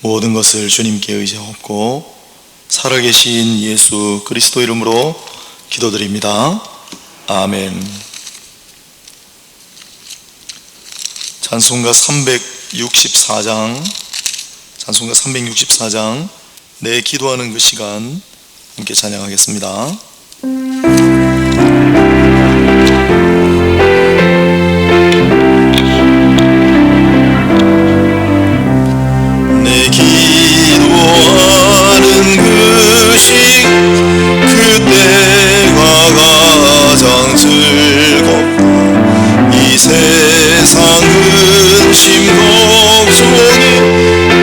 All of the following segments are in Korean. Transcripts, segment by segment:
모든 것을 주님께 의지하옵고 살아계신 예수 그리스도 이름으로 기도드립니다. 아멘. 찬송가 364장 내 기도하는 그 시간 함께 찬양하겠습니다. 내 기도하는 그 시간 그때가 가장 즐겁다. 이 세상은 심곡 속에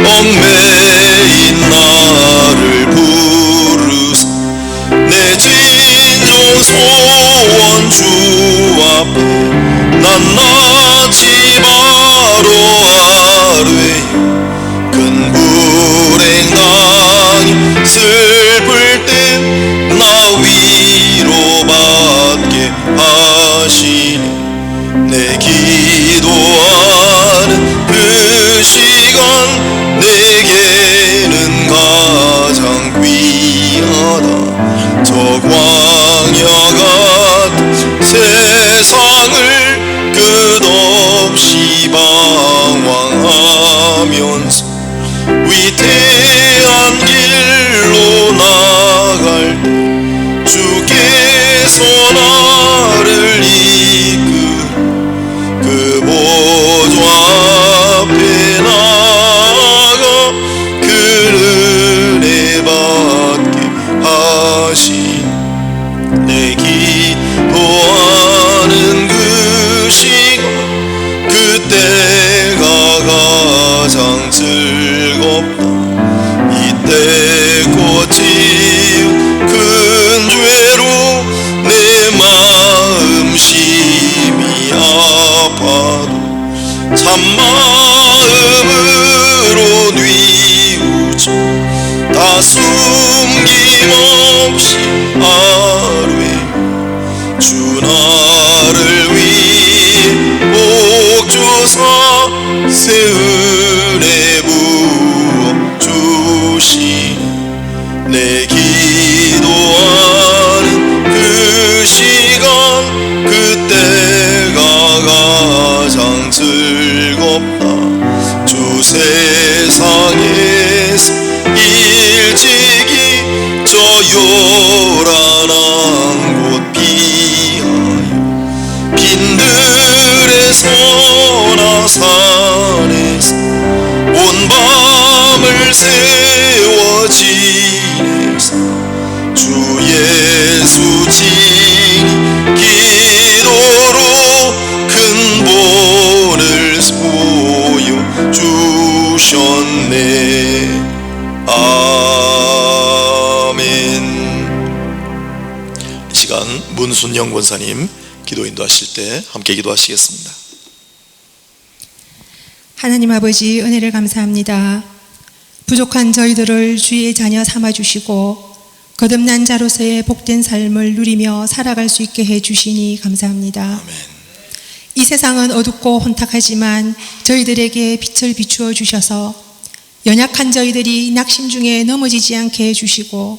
얽매인 나를 부르사 내 진정 소원 주 앞에 낱낱이 바로 아뢰 큰 불행 당해 슬플 때 나 위로받게 하시네. 내 기도하는 그 시간 내게는 가장 귀하다. 저 광야 같은 세상을 끝없이 방황하면서 위태한 길로 나갈 때 주께서 나를 이끌어 그 보좌 앞에 나가 그 은혜 받게 하시네. 내 기도하는 그 시간 그때가 가장 즐겁다. 이때 꽃이 큰 죄로 내 마음 심히 아파도 참마음으로 뉘우쳐 다 숨김없이 아뢰 주 나를 위해 복 주사 새 은혜 부어 주시네. 내 기도하는 그 시간 그때가 가장 즐겁다. 주 세상에서 일찍이 저 요란한 곳 피하여 빈들에서나 산에서 온 밤을 세워 지내서 주 예수 친히 기도로 큰 본을 보여 주셨네. 아멘. 이 시간 문순영 권사님 기도 인도하실 때 함께 기도하시겠습니다. 하나님 아버지, 은혜를 감사합니다. 부족한 저희들을 주의 자녀 삼아주시고 거듭난 자로서의 복된 삶을 누리며 살아갈 수 있게 해주시니 감사합니다. 아멘. 이 세상은 어둡고 혼탁하지만 저희들에게 빛을 비추어 주셔서 연약한 저희들이 낙심 중에 넘어지지 않게 해주시고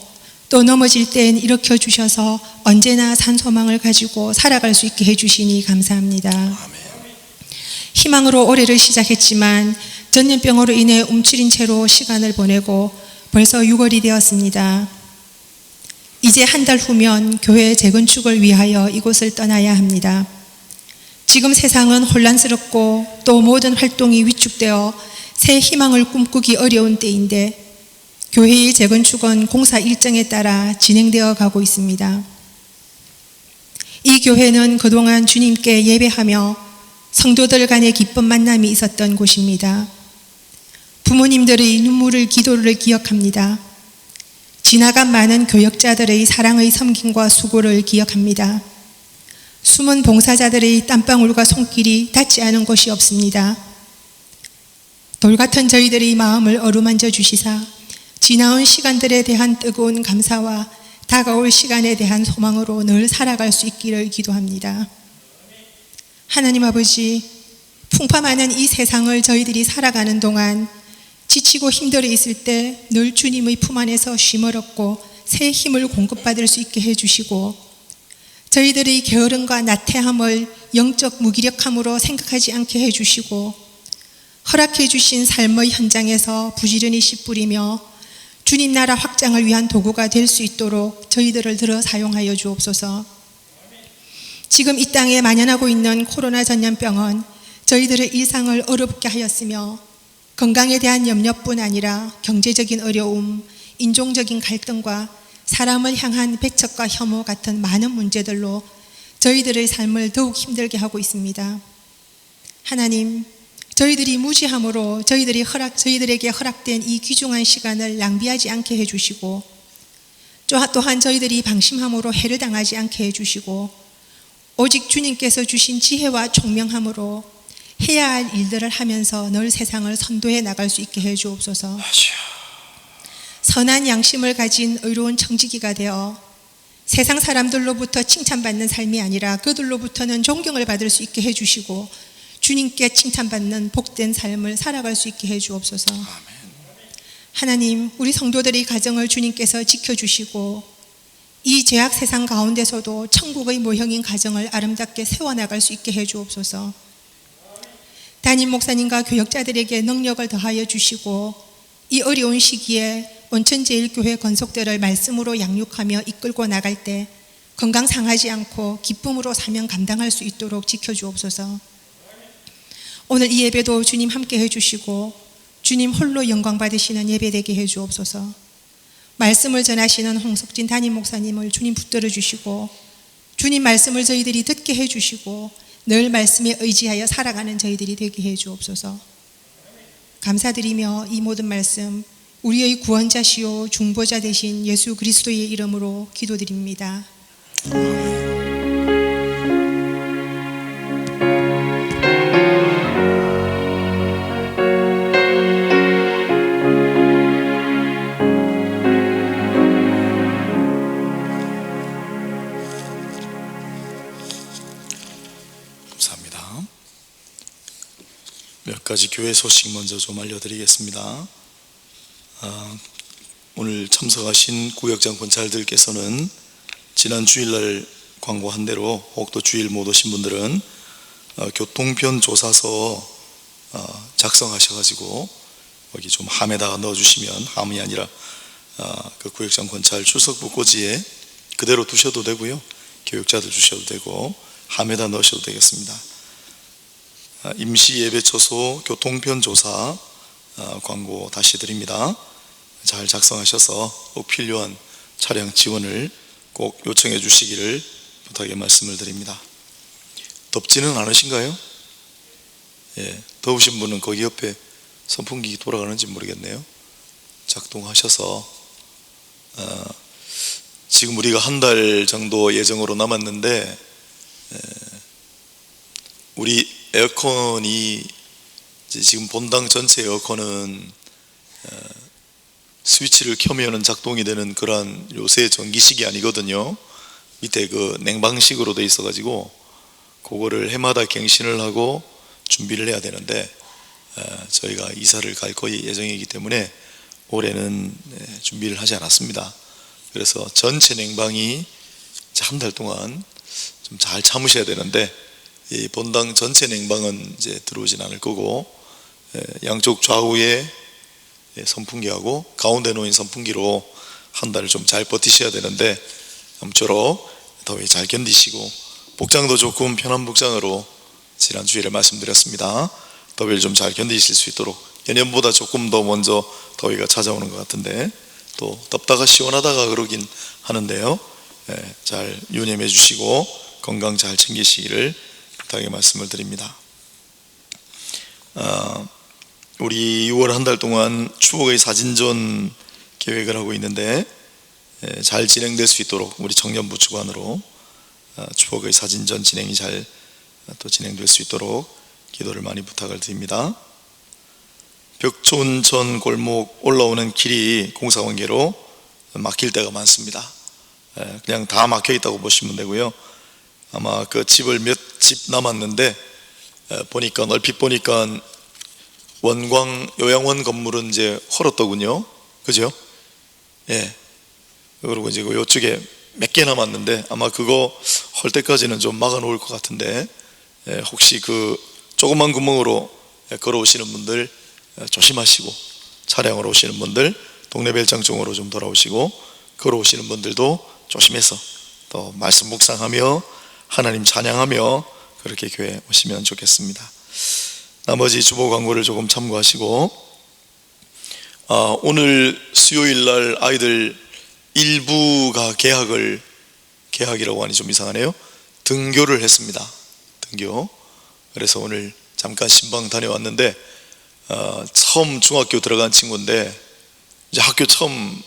또 넘어질 땐 일으켜 주셔서 언제나 산 소망을 가지고 살아갈 수 있게 해주시니 감사합니다. 아멘. 희망으로 올해를 시작했지만 전염병으로 인해 움츠린 채로 시간을 보내고 벌써 6월이 되었습니다. 이제 한 달 후면 교회 재건축을 위하여 이곳을 떠나야 합니다. 지금 세상은 혼란스럽고 또 모든 활동이 위축되어 새 희망을 꿈꾸기 어려운 때인데 교회의 재건축은 공사 일정에 따라 진행되어 가고 있습니다. 이 교회는 그동안 주님께 예배하며 성도들 간의 기쁜 만남이 있었던 곳입니다. 부모님들의 눈물을 기도를 기억합니다. 지나간 많은 교역자들의 사랑의 섬김과 수고를 기억합니다. 숨은 봉사자들의 땀방울과 손길이 닿지 않은 곳이 없습니다. 돌같은 저희들의 마음을 어루만져 주시사 지나온 시간들에 대한 뜨거운 감사와 다가올 시간에 대한 소망으로 늘 살아갈 수 있기를 기도합니다. 하나님 아버지, 풍파많은 이 세상을 저희들이 살아가는 동안 지치고 힘들어 있을 때 늘 주님의 품 안에서 쉼을 얻고 새 힘을 공급받을 수 있게 해주시고, 저희들의 게으름과 나태함을 영적 무기력함으로 생각하지 않게 해주시고, 허락해 주신 삶의 현장에서 부지런히 씨 뿌리며 주님 나라 확장을 위한 도구가 될 수 있도록 저희들을 들어 사용하여 주옵소서. 지금 이 땅에 만연하고 있는 코로나 전염병은 저희들의 일상을 어렵게 하였으며, 건강에 대한 염려뿐 아니라 경제적인 어려움, 인종적인 갈등과 사람을 향한 배척과 혐오 같은 많은 문제들로 저희들의 삶을 더욱 힘들게 하고 있습니다. 하나님, 저희들이 무지함으로 저희들에게 허락된 이 귀중한 시간을 낭비하지 않게 해주시고, 또한 저희들이 방심함으로 해를 당하지 않게 해주시고, 오직 주님께서 주신 지혜와 총명함으로 해야 할 일들을 하면서 늘 세상을 선도해 나갈 수 있게 해주옵소서. 선한 양심을 가진 의로운 청지기가 되어 세상 사람들로부터 칭찬받는 삶이 아니라 그들로부터는 존경을 받을 수 있게 해주시고, 주님께 칭찬받는 복된 삶을 살아갈 수 있게 해주옵소서. 하나님, 우리 성도들의 가정을 주님께서 지켜주시고 이 죄악 세상 가운데서도 천국의 모형인 가정을 아름답게 세워나갈 수 있게 해주옵소서. 담임 목사님과 교역자들에게 능력을 더하여 주시고, 이 어려운 시기에 온천제일교회 건속들을 말씀으로 양육하며 이끌고 나갈 때 건강 상하지 않고 기쁨으로 사명 감당할 수 있도록 지켜주옵소서. 오늘 이 예배도 주님 함께 해주시고 주님 홀로 영광 받으시는 예배 되게 해주옵소서. 말씀을 전하시는 홍석진 담임 목사님을 주님 붙들어 주시고, 주님 말씀을 저희들이 듣게 해주시고 늘 말씀에 의지하여 살아가는 저희들이 되게 해주옵소서. 감사드리며 이 모든 말씀 우리의 구원자시요 중보자 되신 예수 그리스도의 이름으로 기도드립니다. 감사합니다. 몇 가지 교회 소식 먼저 좀 알려드리겠습니다. 오늘 참석하신 구역장 권찰들께서는 지난 주일날 광고한 대로 혹도 주일 못 오신 분들은 교통편 조사서 작성하셔가지고 여기 좀 함에다가 넣어주시면, 함이 아니라 그 구역장 권찰 출석부 꽂이에 그대로 두셔도 되고요, 교육자들 주셔도 되고 함에다 넣으셔도 되겠습니다. 임시 예배처소 교통편 조사 광고 다시 드립니다. 잘 작성하셔서 꼭 필요한 차량 지원을 꼭 요청해 주시기를 부탁의 말씀을 드립니다. 덥지는 않으신가요? 예, 더우신 분은 거기 옆에 선풍기 돌아가는지 모르겠네요. 작동하셔서 지금 우리가 한 달 정도 예정으로 남았는데, 우리 에어컨이 지금 본당 전체 에어컨은 스위치를 켜면은 작동이 되는 그런 요새 전기식이 아니거든요. 밑에 그 냉방식으로 돼 있어가지고 그거를 해마다 갱신을 하고 준비를 해야 되는데, 저희가 이사를 갈 거의 예정이기 때문에 올해는 준비를 하지 않았습니다. 그래서 전체 냉방이 한 달 동안 좀 잘 참으셔야 되는데, 이 본당 전체 냉방은 이제 들어오진 않을 거고, 양쪽 좌우에 선풍기하고 가운데 놓인 선풍기로 한 달을 좀 잘 버티셔야 되는데, 아무쪼록 더위 잘 견디시고 복장도 조금 편한 복장으로 지난 주일에 말씀드렸습니다. 더위를 좀 잘 견디실 수 있도록, 예년보다 조금 더 먼저 더위가 찾아오는 것 같은데 또 덥다가 시원하다가 그러긴 하는데요, 잘 유념해 주시고 건강 잘 챙기시기를 부탁의 말씀을 드립니다. 우리 6월 한 달 동안 추억의 사진전 계획을 하고 있는데, 잘 진행될 수 있도록 우리 청년부 주관으로 추억의 사진전 진행이 잘 또 진행될 수 있도록 기도를 많이 부탁을 드립니다. 벽촌 골목 올라오는 길이 공사 관계로 막힐 때가 많습니다. 그냥 다 막혀 있다고 보시면 되고요. 아마 그 집을 몇 집 남았는데 보니까 얼핏 보니까 원광 요양원 건물은 이제 헐었더군요. 그죠? 예. 그리고 이제 요쪽에 몇 개 남았는데 아마 그거 헐 때까지는 좀 막아 놓을 것 같은데, 예, 혹시 그 조그만 구멍으로 걸어오시는 분들 조심하시고, 차량으로 오시는 분들 동네 별장 쪽으로 좀 돌아오시고, 걸어오시는 분들도 조심해서 또 말씀 묵상하며 하나님 찬양하며 그렇게 교회 오시면 좋겠습니다. 나머지 주보 광고를 조금 참고하시고, 오늘 수요일 날 아이들 일부가 개학이라고 하니 좀 이상하네요. 등교를 했습니다. 등교. 그래서 오늘 잠깐 신방 다녀왔는데, 처음 중학교 들어간 친구인데 이제 학교 처음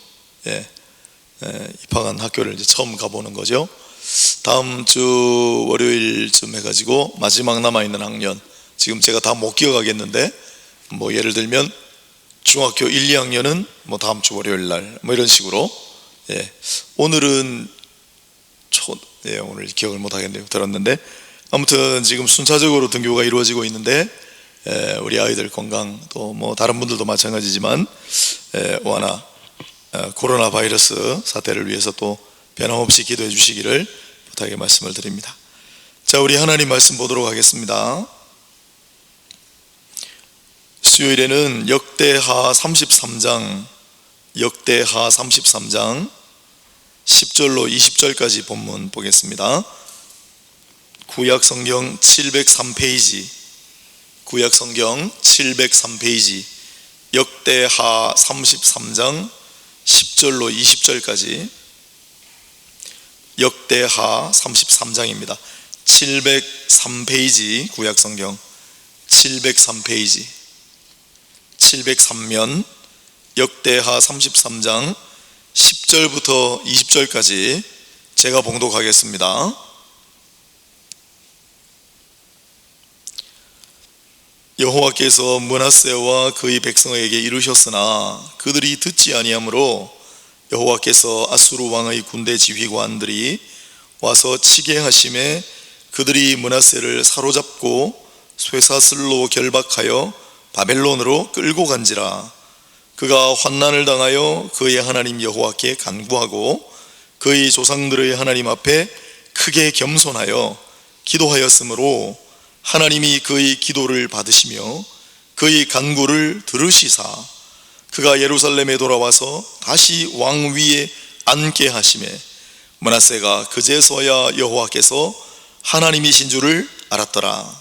입학한 학교를 이제 처음 가보는 거죠. 다음 주 월요일쯤 해가지고 마지막 남아있는 학년, 지금 제가 다 못 기억하겠는데, 뭐 예를 들면 중학교 1, 2학년은 뭐 다음 주 월요일 날 뭐 이런 식으로, 오늘은 오늘 기억을 못 하겠네요. 들었는데 아무튼 지금 순차적으로 등교가 이루어지고 있는데, 우리 아이들 건강, 또 뭐 다른 분들도 마찬가지지만 워낙 코로나 바이러스 사태를 위해서 또 변함없이 기도해 주시기를 부탁의 말씀을 드립니다. 자, 우리 하나님 말씀 보도록 하겠습니다. 수요일에는 역대하 33장 10절로 20절까지 본문 보겠습니다. 구약성경 703페이지, 구약성경 703페이지, 역대하 33장 10절로 20절까지, 역대하 33장입니다. 703페이지, 구약성경 703페이지, 703면 역대하 33장 10절부터 20절까지 제가 봉독하겠습니다. 여호와께서 므낫세와 그의 백성에게 이르셨으나 그들이 듣지 아니하므로 여호와께서 아수르 왕의 군대 지휘관들이 와서 치게 하심에 그들이 므낫세를 사로잡고 쇠사슬로 결박하여 바벨론으로 끌고 간지라. 그가 환난을 당하여 그의 하나님 여호와께 간구하고 그의 조상들의 하나님 앞에 크게 겸손하여 기도하였으므로 하나님이 그의 기도를 받으시며 그의 간구를 들으시사 그가 예루살렘에 돌아와서 다시 왕 위에 앉게 하시매 므낫세가 그제서야 여호와께서 하나님이신 줄을 알았더라.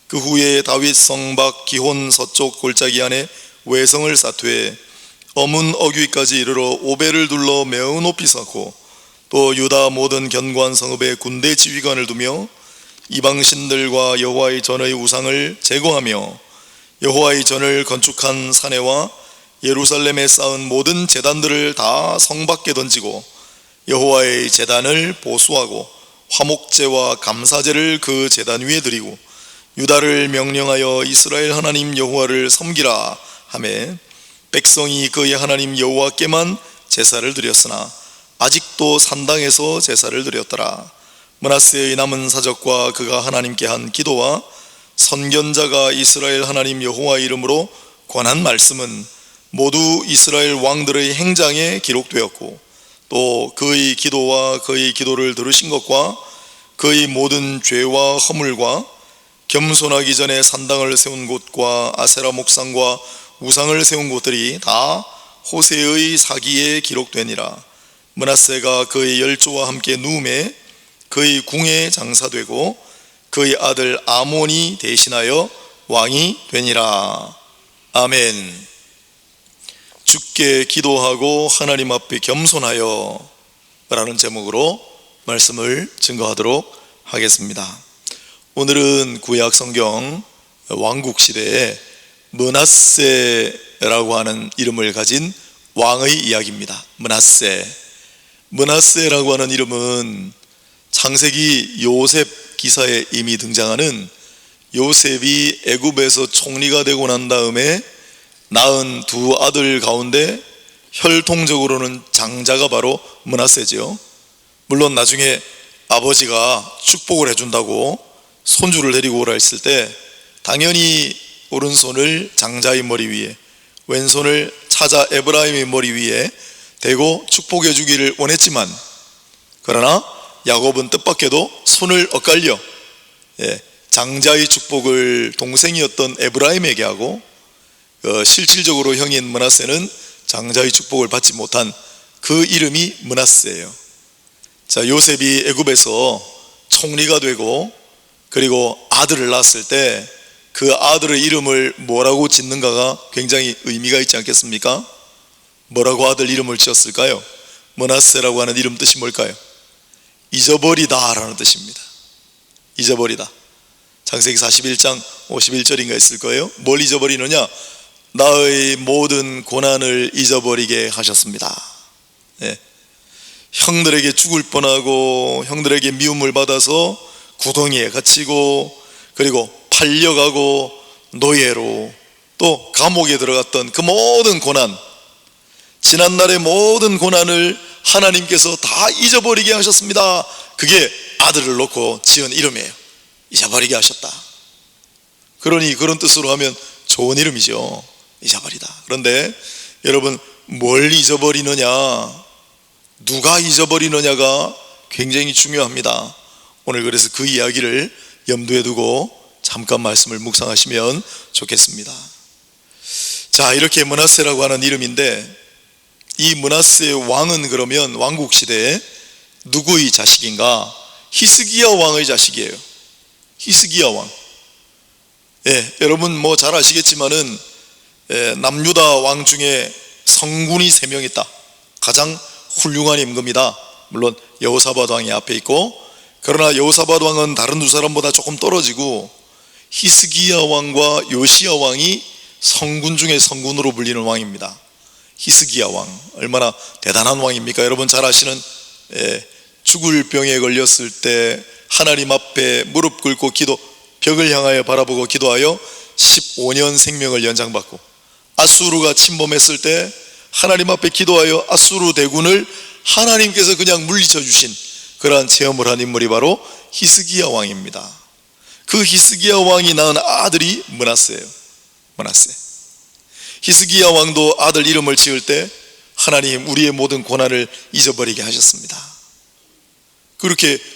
그 후에 다윗 성 밖 기혼 서쪽 골짜기 안에 외성을 쌓되 어문 어귀까지 이르러 오벨을 둘러 매우 높이 쌓고 또 유다 모든 견고한 성읍에 군대 지휘관을 두며 이방신들과 여호와의 전의 우상을 제거하며 여호와의 전을 건축한 사내와 예루살렘에 쌓은 모든 제단들을 다 성 밖에 던지고 여호와의 제단을 보수하고 화목제와 감사제를 그 제단 위에 드리고 유다를 명령하여 이스라엘 하나님 여호와를 섬기라 하매 백성이 그의 하나님 여호와께만 제사를 드렸으나 아직도 산당에서 제사를 드렸더라. 므낫세의 남은 사적과 그가 하나님께 한 기도와 선견자가 이스라엘 하나님 여호와의 이름으로 권한 말씀은 모두 이스라엘 왕들의 행장에 기록되었고 또 그의 기도와 그의 기도를 들으신 것과 그의 모든 죄와 허물과 겸손하기 전에 산당을 세운 곳과 아세라 목상과 우상을 세운 곳들이 다 호세의 사기에 기록되니라. 므낫세가 그의 열조와 함께 누움에 그의 궁에 장사되고 그의 아들 아몬이 대신하여 왕이 되니라. 아멘. 주께 기도하고 하나님 앞에 겸손하여 라는 제목으로 말씀을 증거하도록 하겠습니다. 오늘은 구약 성경 왕국 시대에 므낫세라고 하는 이름을 가진 왕의 이야기입니다. 므낫세라고 하는 이름은 창세기 요셉 기사에 이미 등장하는 요셉이 애굽에서 총리가 되고 난 다음에 낳은 두 아들 가운데 혈통적으로는 장자가 바로 므낫세죠. 물론 나중에 아버지가 축복을 해준다고 손주를 데리고 오라 했을 때 당연히 오른손을 장자의 머리 위에, 왼손을 차자 에브라임의 머리 위에 대고 축복해 주기를 원했지만, 그러나 야곱은 뜻밖에도 손을 엇갈려 장자의 축복을 동생이었던 에브라임에게 하고, 실질적으로 형인 므낫세는 장자의 축복을 받지 못한 그 이름이 므낫세예요. 자, 요셉이 애굽에서 총리가 되고 그리고 아들을 낳았을 때 그 아들의 이름을 뭐라고 짓는가가 굉장히 의미가 있지 않겠습니까? 뭐라고 아들 이름을 지었을까요? 므낫세라고 하는 이름 뜻이 뭘까요? 잊어버리다 라는 뜻입니다. 잊어버리다. 창세기 41장 51절인가 있을 거예요. 뭘 잊어버리느냐? 나의 모든 고난을 잊어버리게 하셨습니다. 형들에게 죽을 뻔하고 형들에게 미움을 받아서 구덩이에 갇히고 그리고 팔려가고 노예로 또 감옥에 들어갔던 그 모든 고난, 지난날의 모든 고난을 하나님께서 다 잊어버리게 하셨습니다. 그게 아들을 놓고 지은 이름이에요. 잊어버리게 하셨다. 그러니 그런 뜻으로 하면 좋은 이름이죠. 잊어버리다. 그런데 여러분, 뭘 잊어버리느냐, 누가 잊어버리느냐가 굉장히 중요합니다. 오늘 그래서 그 이야기를 염두에 두고 잠깐 말씀을 묵상하시면 좋겠습니다. 자, 이렇게 므낫세라고 하는 이름인데, 이 므낫세 왕은 그러면 왕국 시대에 누구의 자식인가? 히스기야 왕의 자식이에요. 히스기야 왕. 여러분 뭐 잘 아시겠지만은 남유다 왕 중에 성군이 3명 있다. 가장 훌륭한 임금이다. 물론 여호사밧 왕이 앞에 있고, 그러나 여호사밧 왕은 다른 두 사람보다 조금 떨어지고 히스기야 왕과 요시야 왕이 성군 중에 성군으로 불리는 왕입니다. 히스기야 왕, 얼마나 대단한 왕입니까? 여러분 잘 아시는 죽을 병에 걸렸을 때 하나님 앞에 무릎 꿇고 벽을 향하여 바라보고 기도하여 15년 생명을 연장받고, 아수르가 침범했을 때 하나님 앞에 기도하여 아수르 대군을 하나님께서 그냥 물리쳐 주신 그러한 체험을 한 인물이 바로 히스기야 왕입니다. 그 히스기야 왕이 낳은 아들이 므낫세예요. 므낫세. 히스기야 왕도 아들 이름을 지을 때 하나님 우리의 모든 고난을 잊어버리게 하셨습니다.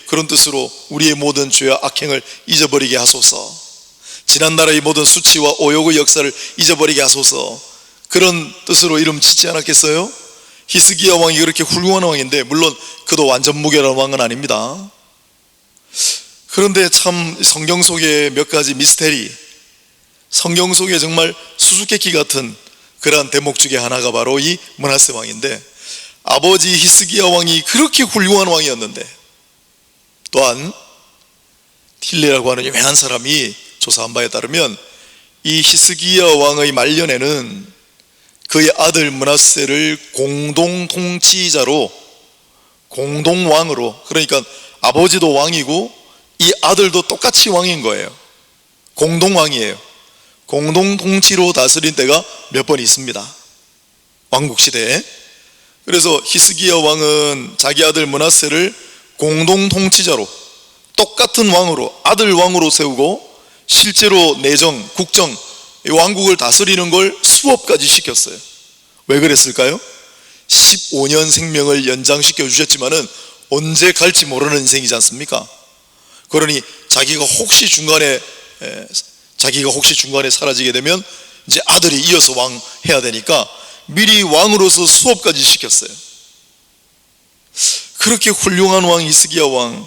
그런 뜻으로 우리의 모든 죄와 악행을 잊어버리게 하소서, 지난날의 모든 수치와 오욕의 역사를 잊어버리게 하소서, 그런 뜻으로 이름 짓지 않았겠어요? 히스기야 왕이 그렇게 훌륭한 왕인데, 물론 그도 완전 무결한 왕은 아닙니다. 그런데 참 성경 속에 몇 가지 미스테리, 성경 속에 정말 수수께끼 같은 그러한 대목 중에 하나가 바로 이 므낫세 왕인데, 아버지 히스기야 왕이 그렇게 훌륭한 왕이었는데, 또한 틸레라고 하는 유명한 사람이 조사한 바에 따르면 이 히스기야 왕의 말년에는 그의 아들 므낫세를 공동 통치자로, 공동왕으로, 그러니까 아버지도 왕이고 이 아들도 똑같이 왕인 거예요. 공동왕이에요. 공동 통치로 다스린 때가 몇 번 있습니다, 왕국 시대에. 그래서 히스기야 왕은 자기 아들 므낫세를 공동 통치자로, 똑같은 왕으로, 아들 왕으로 세우고 실제로 내정, 국정, 왕국을 다스리는 걸 수업까지 시켰어요. 왜 그랬을까요? 15년 생명을 연장시켜 주셨지만은 언제 갈지 모르는 인생이지 않습니까? 그러니 자기가 혹시 중간에 사라지게 되면 이제 아들이 이어서 왕 해야 되니까 미리 왕으로서 수업까지 시켰어요. 그렇게 훌륭한 왕 히스기야 왕,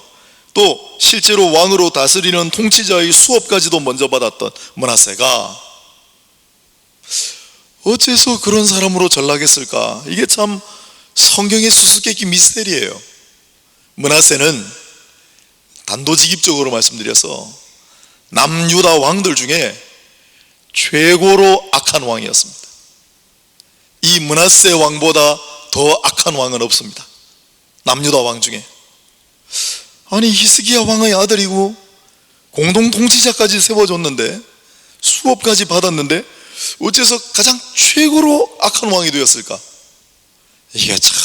또 실제로 왕으로 다스리는 통치자의 수업까지도 먼저 받았던 므낫세가 어째서 그런 사람으로 전락했을까? 이게 참 성경의 수수께끼 미스테리예요. 므낫세는 단도직입적으로 말씀드려서 남유다 왕들 중에 최고로 악한 왕이었습니다. 이 므낫세 왕보다 더 악한 왕은 없습니다, 남유다 왕 중에. 아니, 히스기야 왕의 아들이고 공동 통치자까지 세워줬는데, 수업까지 받았는데 어째서 가장 최고로 악한 왕이 되었을까? 이게 참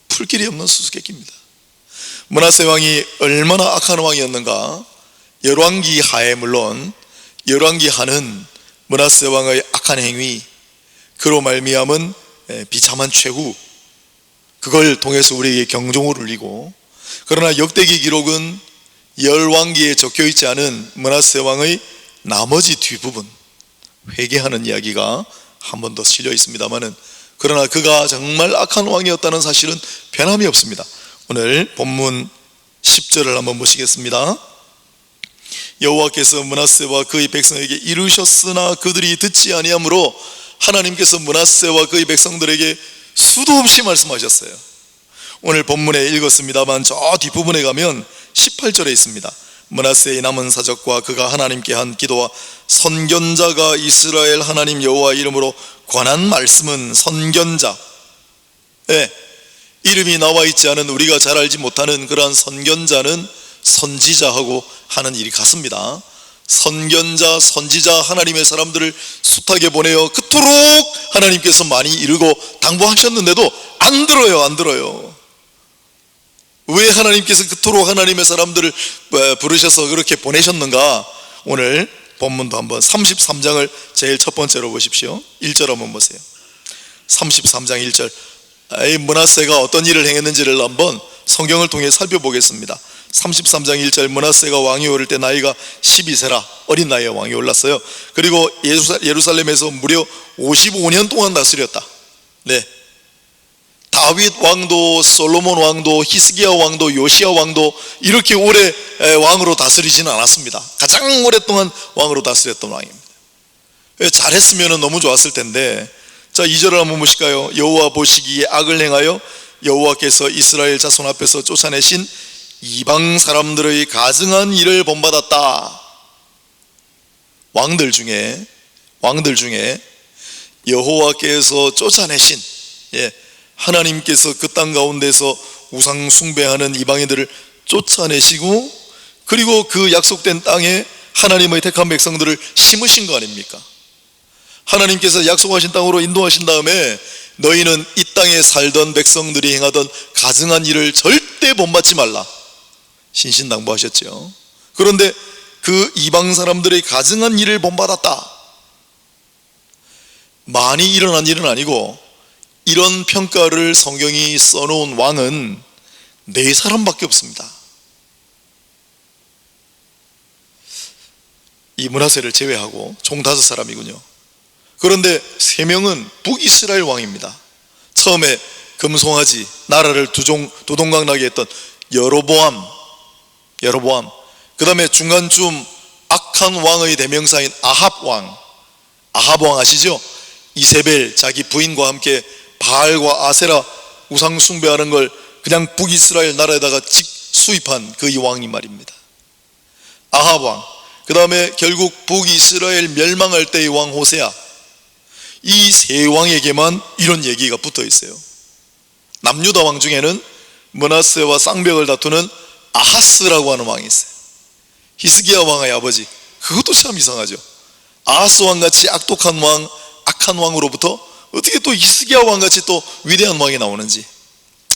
풀 길이 없는 수수께끼입니다. 므낫세 왕이 얼마나 악한 왕이었는가? 열왕기 하에, 물론 열왕기 하는 므낫세 왕의 악한 행위, 그로 말미암은 비참한 최후, 그걸 통해서 우리에게 경종을 울리고, 그러나 역대기 기록은 열왕기에 적혀있지 않은 므낫세 왕의 나머지 뒷부분, 회개하는 이야기가 한 번 더 실려 있습니다만은, 그러나 그가 정말 악한 왕이었다는 사실은 변함이 없습니다. 오늘 본문 10절을 한번 보시겠습니다. 여호와께서 므낫세와 그의 백성에게 이르셨으나 그들이 듣지 아니하므로 하나님께서 므낫세와 그의 백성들에게 수도 없이 말씀하셨어요. 오늘 본문에 읽었습니다만 저 뒷부분에 가면 18절에 있습니다. 므낫세의 남은 사적과 그가 하나님께 한 기도와 선견자가 이스라엘 하나님 여호와 이름으로 관한 말씀은, 선견자, 이름이 나와 있지 않은, 우리가 잘 알지 못하는 그러한 선견자는 선지자하고 하는 일이 같습니다. 선견자, 선지자, 하나님의 사람들을 숱하게 보내어 그토록 하나님께서 많이 이르고 당부하셨는데도 안 들어요. 왜 하나님께서 그토록 하나님의 사람들을 부르셔서 그렇게 보내셨는가? 오늘 본문도 한번 33장을 제일 첫 번째로 보십시오. 1절 한번 보세요. 33장 1절. 므낫세가 어떤 일을 행했는지를 한번 성경을 통해 살펴보겠습니다. 33장 1절. 므낫세가 왕이 오를 때 나이가 12세라, 어린 나이에 왕이 올랐어요. 그리고 예루살렘에서 무려 55년 동안 다스렸다. 다윗 왕도, 솔로몬 왕도, 히스기야 왕도, 요시야 왕도 이렇게 오래 왕으로 다스리지는 않았습니다. 가장 오랫동안 왕으로 다스렸던 왕입니다. 잘했으면 너무 좋았을 텐데, 자 2절을 한번 보실까요? 여호와 보시기에 악을 행하여 여호와께서 이스라엘 자손 앞에서 쫓아내신 이방 사람들의 가증한 일을 본받았다. 왕들 중에 여호와께서 쫓아내신, 하나님께서 그 땅 가운데서 우상 숭배하는 이방인들을 쫓아내시고, 그리고 그 약속된 땅에 하나님의 택한 백성들을 심으신 거 아닙니까? 하나님께서 약속하신 땅으로 인도하신 다음에 너희는 이 땅에 살던 백성들이 행하던 가증한 일을 절대 본받지 말라 신신당부하셨죠. 그런데 그 이방 사람들의 가증한 일을 본받았다. 많이 일어난 일은 아니고, 이런 평가를 성경이 써놓은 왕은 4사람밖에 없습니다. 이 므낫세를 제외하고 총 5사람이군요. 그런데 3명은 북이스라엘 왕입니다. 처음에 금송아지, 나라를 두동강나게 했던 여로보암, 그 다음에 중간쯤 악한 왕의 대명사인 아합 왕 아시죠? 이세벨, 자기 부인과 함께 바알과 아세라 우상 숭배하는 걸 그냥 북이스라엘 나라에다가 수입한 그 이 왕이 말입니다. 아합 왕, 그 다음에 결국 북이스라엘 멸망할 때의 왕 호세아, 이 3왕에게만 이런 얘기가 붙어 있어요. 남유다 왕 중에는 므낫세와 쌍벽을 다투는 아하스라고 하는 왕이 있어요. 히스기야 왕의 아버지. 그것도 참 이상하죠. 아하스 왕같이 악독한 왕, 악한 왕으로부터 어떻게 또 히스기야 왕같이 또 위대한 왕이 나오는지.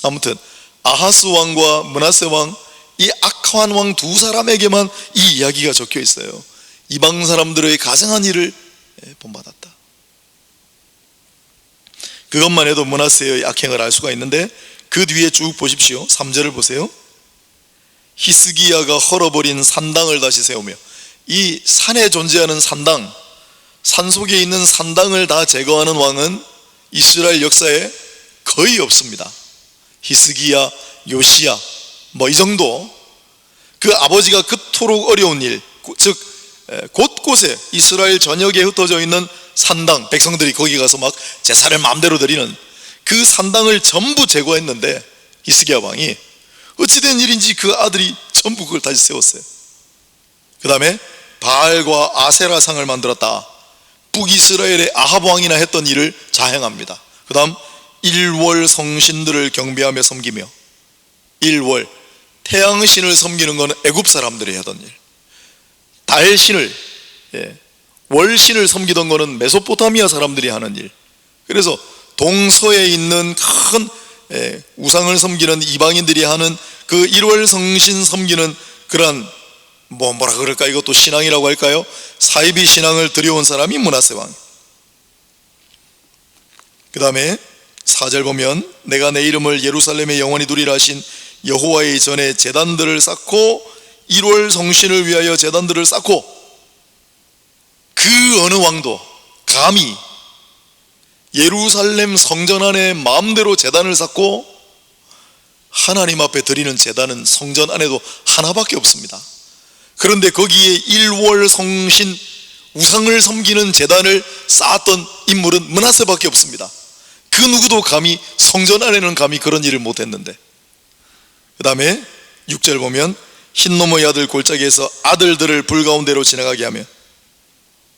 아무튼 아하스 왕과 므낫세 왕, 이 악한 왕 2사람에게만 이 이야기가 적혀 있어요. 이방 사람들의 가증한 일을 본받았다. 그것만 해도 므낫세의 악행을 알 수가 있는데, 그 뒤에 쭉 보십시오. 3절을 보세요. 히스기야가 헐어버린 산당을 다시 세우며, 이 산에 존재하는 산당, 산속에 있는 산당을 다 제거하는 왕은 이스라엘 역사에 거의 없습니다. 히스기야, 요시야 이 정도. 그 아버지가 그토록 어려운 일, 즉 곳곳에 이스라엘 전역에 흩어져 있는 산당, 백성들이 거기 가서 막 제사를 마음대로 드리는 그 산당을 전부 제거했는데, 히스기야 왕이 어찌된 일인지 그 아들이 전부 그걸 다시 세웠어요. 그 다음에 바알과 아세라상을 만들었다. 북이스라엘의 아합 왕이나 했던 일을 자행합니다. 그 다음 일월 성신들을 경배하며 섬기며, 일월 태양신을 섬기는 것은 애굽 사람들이 하던 일, 달신을, 월신을 섬기던 것은 메소포타미아 사람들이 하는 일. 그래서 동서에 있는 큰 우상을 섬기는 이방인들이 하는 그 일월 성신 섬기는 그러한 뭐라 그럴까, 이것도 신앙이라고 할까요? 사이비 신앙을 들여온 사람이 므낫세 왕. 그 다음에 4절 보면 내가 내 이름을 예루살렘에 영원히 두리라 하신 여호와의 전에 제단들을 쌓고 1월 성신을 위하여 제단들을 쌓고, 그 어느 왕도 감히 예루살렘 성전 안에 마음대로 제단을 쌓고, 하나님 앞에 드리는 제단은 성전 안에도 하나밖에 없습니다. 그런데 거기에 1월 성신 우상을 섬기는 제단을 쌓았던 인물은 므낫세밖에 없습니다. 그 누구도 감히 성전 안에는 감히 그런 일을 못했는데, 그 다음에 6절 보면 흰노무의 아들 골짜기에서 아들들을 불 가운데로 지나가게 하며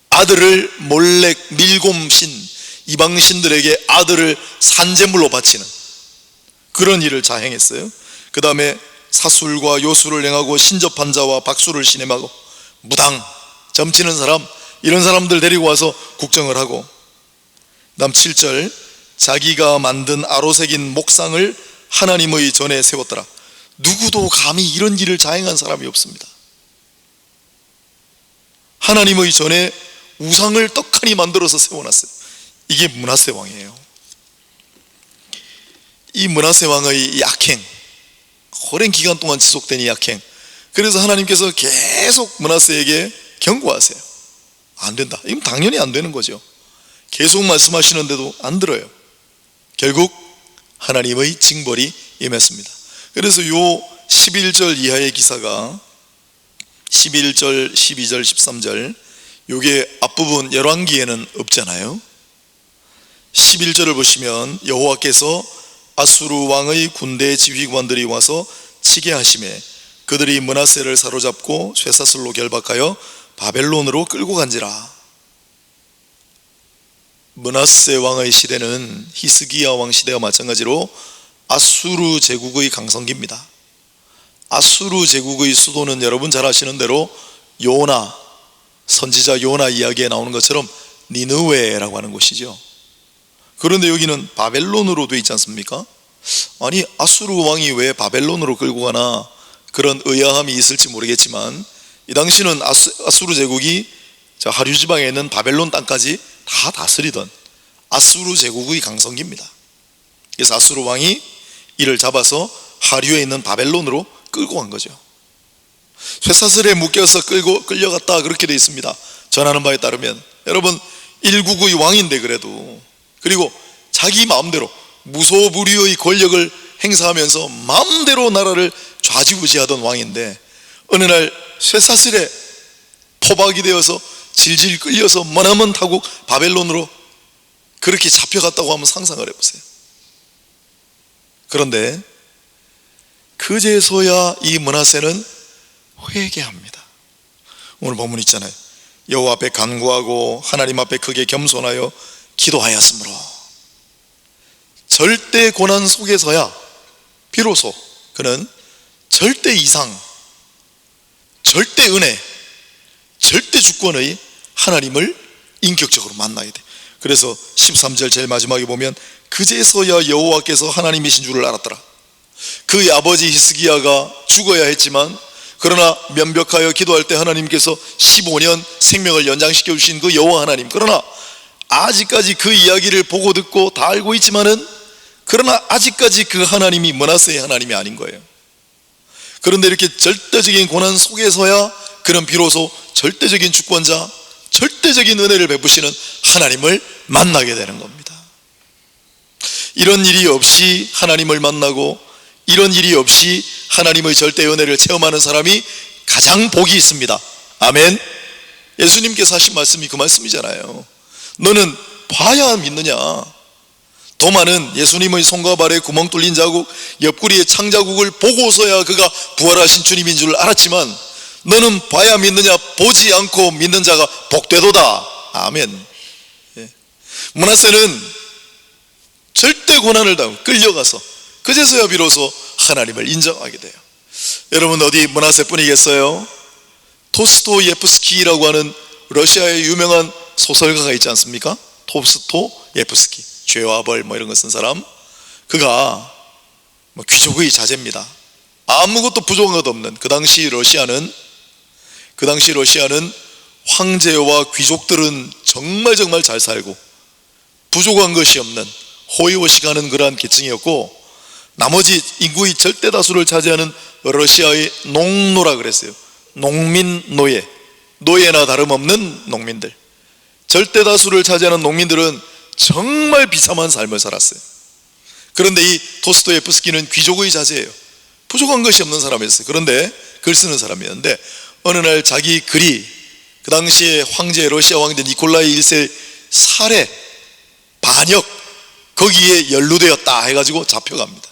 아들을 몰렉 밀곰신 이방신들에게 아들을 산제물로 바치는 그런 일을 자행했어요. 그 다음에 사술과 요술을 행하고 신접한 자와 박수를 시nem하고 무당, 점치는 사람, 이런 사람들 데리고 와서 국정을 하고, 그 다음 7절 자기가 만든 아로새긴 목상을 하나님의 전에 세웠더라. 누구도 감히 이런 일을 자행한 사람이 없습니다. 하나님의 전에 우상을 떡하니 만들어서 세워놨어요. 이게 므낫세 왕이에요. 이 므낫세 왕의 약행, 오랜 기간 동안 지속된 이 약행, 그래서 하나님께서 계속 므낫세에게 경고하세요. 안 된다. 이건 당연히 안 되는 거죠. 계속 말씀하시는데도 안 들어요. 결국 하나님의 징벌이 임했습니다. 그래서 요 11절 이하의 기사가 11절, 12절, 13절, 요게 앞부분 열왕기에는 없잖아요. 11절을 보시면 여호와께서 아수르 왕의 군대 지휘관들이 와서 치게 하심에 그들이 므낫세를 사로잡고 쇠사슬로 결박하여 바벨론으로 끌고 간지라. 므낫세 왕의 시대는 히스기야 왕 시대와 마찬가지로 아수르 제국의 강성기입니다. 아수르 제국의 수도는 여러분 잘 아시는 대로 요나, 선지자 요나 이야기에 나오는 것처럼 니느웨라고 하는 곳이죠. 그런데 여기는 바벨론으로 되어 있지 않습니까? 아니, 아수르 왕이 왜 바벨론으로 끌고 가나, 그런 의아함이 있을지 모르겠지만 이 당시는 아수르 제국이 하류 지방에 있는 바벨론 땅까지 다 다스리던 아수르 제국의 강성기입니다. 그래서 아수르 왕이 이를 잡아서 하류에 있는 바벨론으로 끌고 간 거죠. 쇠사슬에 묶여서 끌려갔다, 그렇게 되어 있습니다. 전하는 바에 따르면. 여러분, 일국의 왕인데 그래도, 그리고 자기 마음대로 무소불위의 권력을 행사하면서 마음대로 나라를 좌지우지하던 왕인데 어느 날 쇠사슬에 포박이 되어서 질질 끌려서 머나먼 타국 바벨론으로 그렇게 잡혀갔다고 하면 상상을 해보세요. 그런데 그제서야 이 므낫세는 회개합니다. 오늘 본문 있잖아요. 여호와 앞에 간구하고 하나님 앞에 크게 겸손하여 기도하였으므로, 절대 고난 속에서야 비로소 그는 절대 이상, 절대 은혜, 절대 주권의 하나님을 인격적으로 만나야 돼. 그래서 13절 제일 마지막에 보면 그제서야 여호와께서 하나님이신 줄을 알았더라. 그의 아버지 히스기야가 죽어야 했지만 그러나 면벽하여 기도할 때 하나님께서 15년 생명을 연장시켜 주신 그 여호와 하나님, 그러나 아직까지 그 이야기를 보고 듣고 다 알고 있지만은 그러나 아직까지 그 하나님이 므낫세의 하나님이 아닌 거예요. 그런데 이렇게 절대적인 고난 속에서야 그는 비로소 절대적인 주권자, 절대적인 은혜를 베푸시는 하나님을 만나게 되는 겁니다. 이런 일이 없이 하나님을 만나고 이런 일이 없이 하나님의 절대 은혜를 체험하는 사람이 가장 복이 있습니다. 아멘. 예수님께서 하신 말씀이 그 말씀이잖아요. 너는 봐야 믿느냐. 도마는 예수님의 손과 발에 구멍 뚫린 자국, 옆구리에 창자국을 보고서야 그가 부활하신 주님인 줄 알았지만 너는 봐야 믿느냐. 보지 않고 믿는 자가 복되도다. 아멘. 므낫세는 절대 고난을 당하고 끌려가서 그제서야 비로소 하나님을 인정하게 돼요. 여러분, 어디 므낫세뿐이겠어요? 도스토예프스키라고 하는 러시아의 유명한 소설가가 있지 않습니까? 도스토예프스키, 죄와 벌 이런 거 쓴 사람. 그가 귀족의 자제입니다. 아무것도 부족한 것 없는 그 당시 러시아는 그 당시 러시아는 황제와 귀족들은 정말 잘 살고 부족한 것이 없는 호의호식하는 그러한 계층이었고, 나머지 인구의 절대 다수를 차지하는 러시아의 농노라 그랬어요. 농민, 노예나 다름없는 농민들, 절대 다수를 차지하는 농민들은 정말 비참한 삶을 살았어요. 그런데 이 도스토예프스키는 귀족의 자제예요. 부족한 것이 없는 사람이었어요. 그런데 글 쓰는 사람이었는데, 어느 날 자기 글이 그 당시에 러시아 황제 니콜라이 1세 살해, 반역, 거기에 연루되었다 해가지고 잡혀갑니다.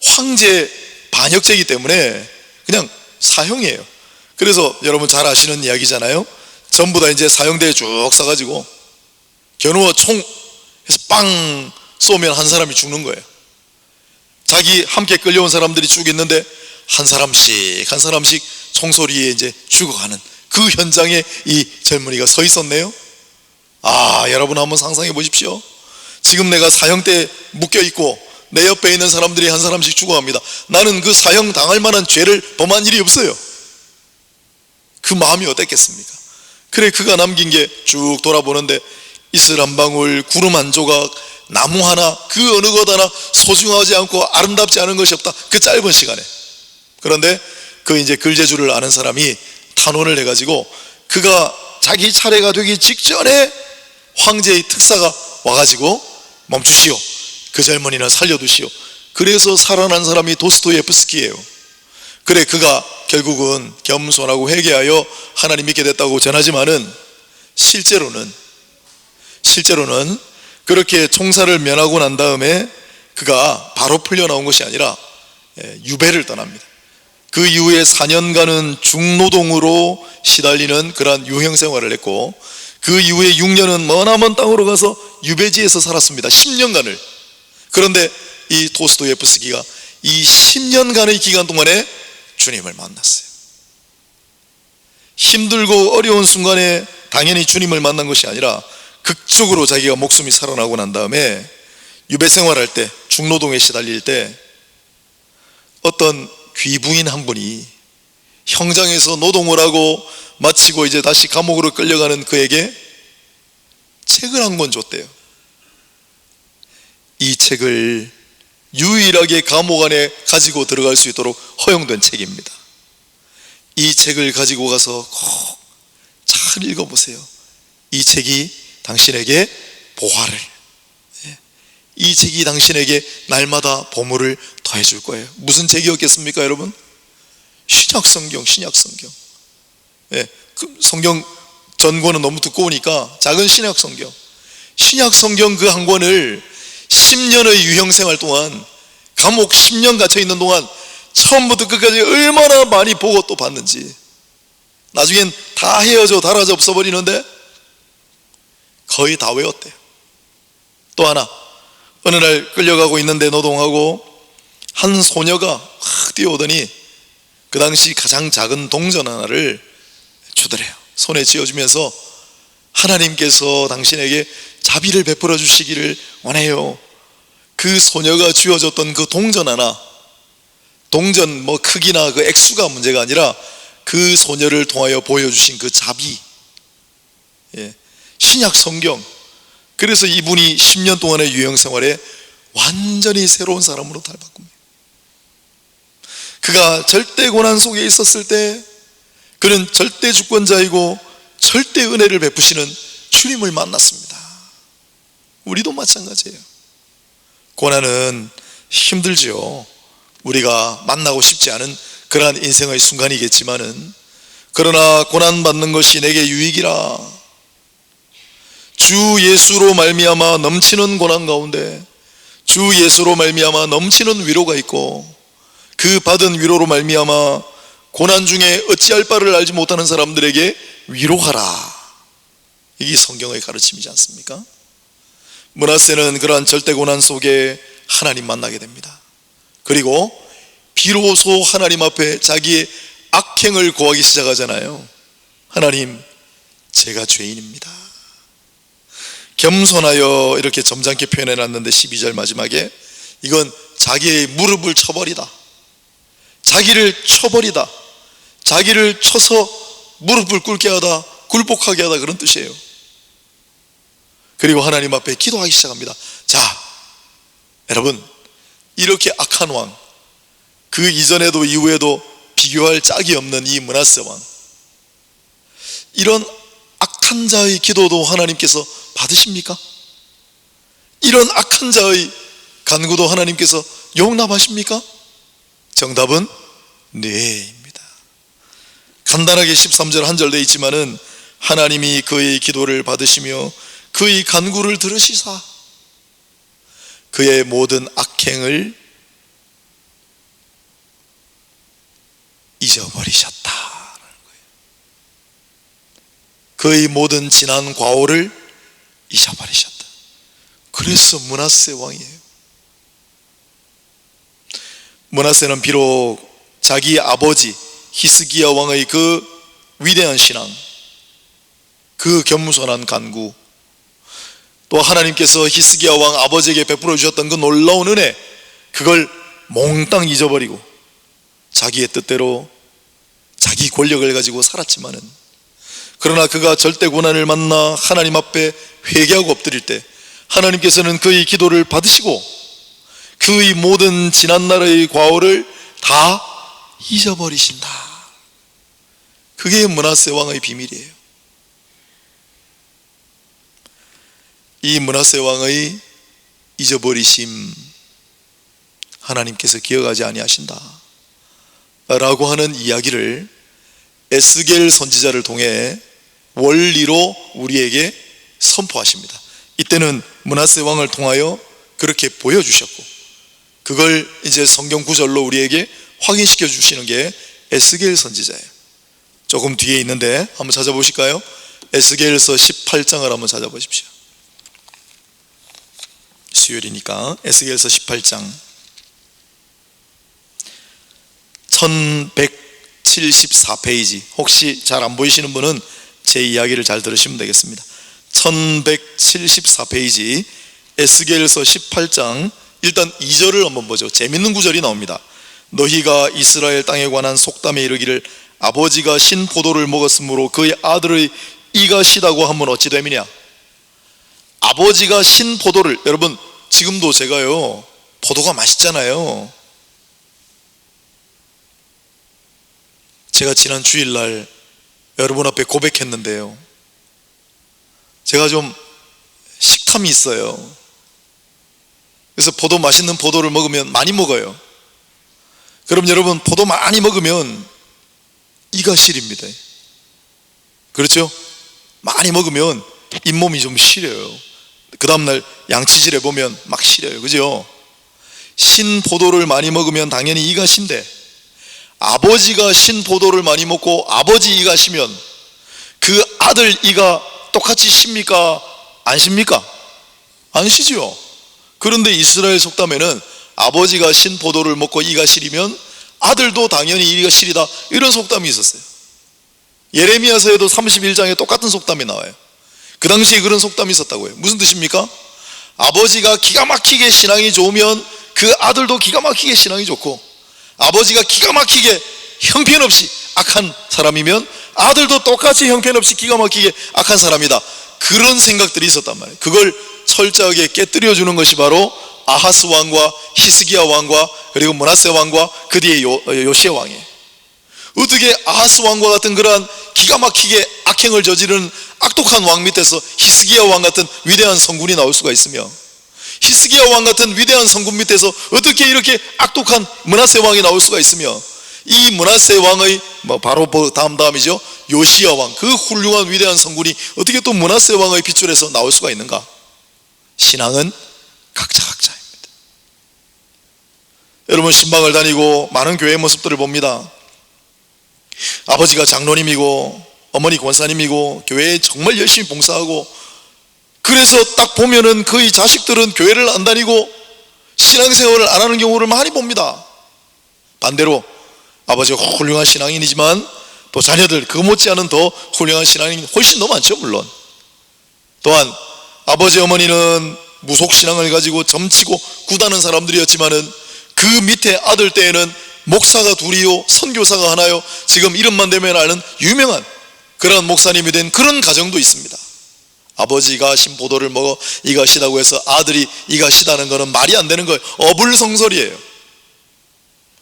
황제 반역죄이기 때문에 그냥 사형이에요. 그래서 여러분 잘 아시는 이야기잖아요. 전부 다 이제 사형대에 쭉 싸가지고 겨누어 총 해서 빵 쏘면 한 사람이 죽는 거예요. 자기 함께 끌려온 사람들이 쭉 있는데 한 사람씩 총소리에 이제 죽어가는 그 현장에 이 젊은이가 서 있었네요. 여러분 한번 상상해 보십시오. 지금 내가 사형대에 묶여 있고 내 옆에 있는 사람들이 한 사람씩 죽어갑니다. 나는 그 사형 당할 만한 죄를 범한 일이 없어요. 그 마음이 어땠겠습니까? 그래, 그가 남긴 게 쭉 돌아보는데 이슬 한 방울, 구름 한 조각, 나무 하나, 그 어느 것 하나 소중하지 않고 아름답지 않은 것이 없다. 그 짧은 시간에. 그런데 그 이제 글재주를 아는 사람이 탄원을 해가지고 그가 자기 차례가 되기 직전에 황제의 특사가 와가지고 멈추시오, 그 젊은이는 살려두시오. 그래서 살아난 사람이 도스토예프스키예요. 그래, 그가 결국은 겸손하고 회개하여 하나님 믿게 됐다고 전하지만은 실제로는 그렇게 총살을 면하고 난 다음에 그가 바로 풀려나온 것이 아니라 유배를 떠납니다. 그 이후에 4년간은 중노동으로 시달리는 그러한 유형 생활을 했고, 그 이후에 6년은 머나먼 땅으로 가서 유배지에서 살았습니다. 10년간을. 그런데 이 도스토예프스키가 이 10년간의 기간 동안에 주님을 만났어요. 힘들고 어려운 순간에 당연히 주님을 만난 것이 아니라 극적으로 자기가 목숨이 살아나고 난 다음에 유배 생활할 때, 중노동에 시달릴 때 어떤 귀부인 한 분이 형장에서 노동을 하고 마치고 이제 다시 감옥으로 끌려가는 그에게 책을 한 권 줬대요. 이 책을 유일하게 감옥 안에 가지고 들어갈 수 있도록 허용된 책입니다. 이 책을 가지고 가서 꼭 잘 읽어보세요. 이 책이 당신에게 보화를, 이 책이 당신에게 날마다 보물을 더해줄 거예요. 무슨 책이었겠습니까, 여러분? 신약성경. 그 성경 전권은 너무 두꺼우니까 작은 신약성경 그 한 권을 10년의 유형생활 동안, 감옥 10년 갇혀있는 동안 처음부터 끝까지 얼마나 많이 보고 또 봤는지, 나중엔 다 헤어져 달아져 없어버리는데 거의 다 외웠대요. 또 하나, 어느 날 끌려가고 있는데 노동하고 한 소녀가 확 뛰어오더니 그 당시 가장 작은 동전 하나를 주더래요. 손에 쥐어주면서 하나님께서 당신에게 자비를 베풀어 주시기를 원해요. 그 소녀가 쥐어줬던 그 동전 하나, 동전 뭐 크기나 그 액수가 문제가 아니라 그 소녀를 통하여 보여주신 그 자비, 신약 성경. 그래서 이분이 10년 동안의 유형 생활에 완전히 새로운 사람으로 달바꿉니다. 그가 절대 고난 속에 있었을 때 그는 절대 주권자이고 절대 은혜를 베푸시는 주님을 만났습니다. 우리도 마찬가지예요. 고난은 힘들지요. 우리가 만나고 싶지 않은 그러한 인생의 순간이겠지만은, 그러나 고난받는 것이 내게 유익이라. 주 예수로 말미암아 넘치는 고난 가운데 주 예수로 말미암아 넘치는 위로가 있고, 그 받은 위로로 말미암아 고난 중에 어찌할 바를 알지 못하는 사람들에게 위로하라. 이게 성경의 가르침이지 않습니까? 므낫세는 그러한 절대 고난 속에 하나님 만나게 됩니다. 그리고 비로소 하나님 앞에 자기의 악행을 고하기 시작하잖아요. 하나님, 제가 죄인입니다. 겸손하여 이렇게 점잖게 표현해놨는데 12절 마지막에 이건 자기의 무릎을 쳐버리다, 자기를 쳐서 무릎을 꿇게 하다, 굴복하게 하다, 그런 뜻이에요. 그리고 하나님 앞에 기도하기 시작합니다. 자, 여러분, 이렇게 악한 왕, 그 이전에도 이후에도 비교할 짝이 없는 이 므낫세 왕, 이런 악한 자의 기도도 하나님께서 받으십니까? 이런 악한 자의 간구도 하나님께서 용납하십니까? 정답은 네입니다. 간단하게 13절 한 절 되어 있지만은 하나님이 그의 기도를 받으시며 그의 간구를 들으시사 그의 모든 악행을 잊어버리셨다. 그의 모든 지난 과오를 잊어버리셨다. 그래서 므낫세 왕이에요. 므낫세는 비록 자기 아버지 히스기야 왕의 그 위대한 신앙, 그 겸손한 간구, 또 하나님께서 히스기야 왕 아버지에게 베풀어 주셨던 그 놀라운 은혜, 그걸 몽땅 잊어버리고 자기의 뜻대로 자기 권력을 가지고 살았지만은, 그러나 그가 절대 고난을 만나 하나님 앞에 회개하고 엎드릴 때 하나님께서는 그의 기도를 받으시고 그의 모든 지난날의 과오를 다 잊어버리신다. 그게 므낫세 왕의 비밀이에요. 이 므낫세 왕의 잊어버리심, 하나님께서 기억하지 아니하신다 라고 하는 이야기를 에스겔 선지자를 통해 원리로 우리에게 선포하십니다. 이때는 므낫세 왕을 통하여 그렇게 보여주셨고, 그걸 이제 성경 구절로 우리에게 확인시켜 주시는 게 에스겔 선지자예요. 조금 뒤에 있는데 한번 찾아보실까요? 에스겔서 18장을 한번 찾아보십시오. 수요일이니까 에스겔서 18장 1174페이지, 혹시 잘 안 보이시는 분은 제 이야기를 잘 들으시면 되겠습니다. 1174페이지 에스겔서 18장 일단 2절을 한번 보죠. 재밌는 구절이 나옵니다. 너희가 이스라엘 땅에 관한 속담에 이르기를 아버지가 신 포도를 먹었으므로 그의 아들의 이가 시다고 하면 어찌 됨이냐. 아버지가 신 포도를, 여러분 지금도 제가요 포도가 맛있잖아요. 제가 지난 주일날 여러분 앞에 고백했는데요, 제가 좀 식탐이 있어요. 그래서 포도, 맛있는 포도를 먹으면 많이 먹어요. 그럼 여러분, 포도 많이 먹으면 이가 시립니다. 그렇죠? 많이 먹으면 잇몸이 좀 시려요. 그 다음날 양치질해 보면 막 시려요. 그죠? 신 포도를 많이 먹으면 당연히 이가 신데, 아버지가 신 포도를 많이 먹고 아버지 이가 시면 그 아들 이가 똑같이 십니까? 안 십니까? 안 시죠. 그런데 이스라엘 속담에는 아버지가 신 포도를 먹고 이가 시리면 아들도 당연히 이가 시리다, 이런 속담이 있었어요. 예레미야서에도 31장에 똑같은 속담이 나와요. 그 당시에 그런 속담이 있었다고요. 무슨 뜻입니까? 아버지가 기가 막히게 신앙이 좋으면 그 아들도 기가 막히게 신앙이 좋고, 아버지가 기가 막히게 형편없이 악한 사람이면 아들도 똑같이 형편없이 기가 막히게 악한 사람이다, 그런 생각들이 있었단 말이에요. 그걸 철저하게 깨뜨려 주는 것이 바로 아하스 왕과 히스기야 왕과 그리고 므낫세 왕과 그 뒤에 요시야 왕이에요. 어떻게 아하스 왕과 같은 그러한 기가 막히게 악행을 저지르는 악독한 왕 밑에서 히스기야 왕 같은 위대한 성군이 나올 수가 있으며, 히스기야 왕 같은 위대한 성군 밑에서 어떻게 이렇게 악독한 므낫세 왕이 나올 수가 있으며, 이 므낫세 왕의 바로 다음이죠, 요시야 왕, 그 훌륭한 위대한 성군이 어떻게 또 므낫세 왕의 핏줄에서 나올 수가 있는가? 신앙은 각자입니다. 여러분, 신방을 다니고 많은 교회 모습들을 봅니다. 아버지가 장로님이고 어머니 권사님이고 교회에 정말 열심히 봉사하고, 그래서 딱 보면은 그의 자식들은 교회를 안 다니고 신앙생활을 안 하는 경우를 많이 봅니다. 반대로 아버지가 훌륭한 신앙인이지만 또 자녀들 그 못지않은 더 훌륭한 신앙인이 훨씬 더 많죠. 물론 또한 아버지 어머니는 무속신앙을 가지고 점치고 굿하는 사람들이었지만은 그 밑에 아들 때에는 목사가 둘이요 선교사가 하나요, 지금 이름만 대면 아는 유명한 그런 목사님이 된 그런 가정도 있습니다. 아버지가 신포도를 먹어 이가 시다고 해서 아들이 이가 시다는 것은 말이 안 되는 거예요. 어불성설이에요.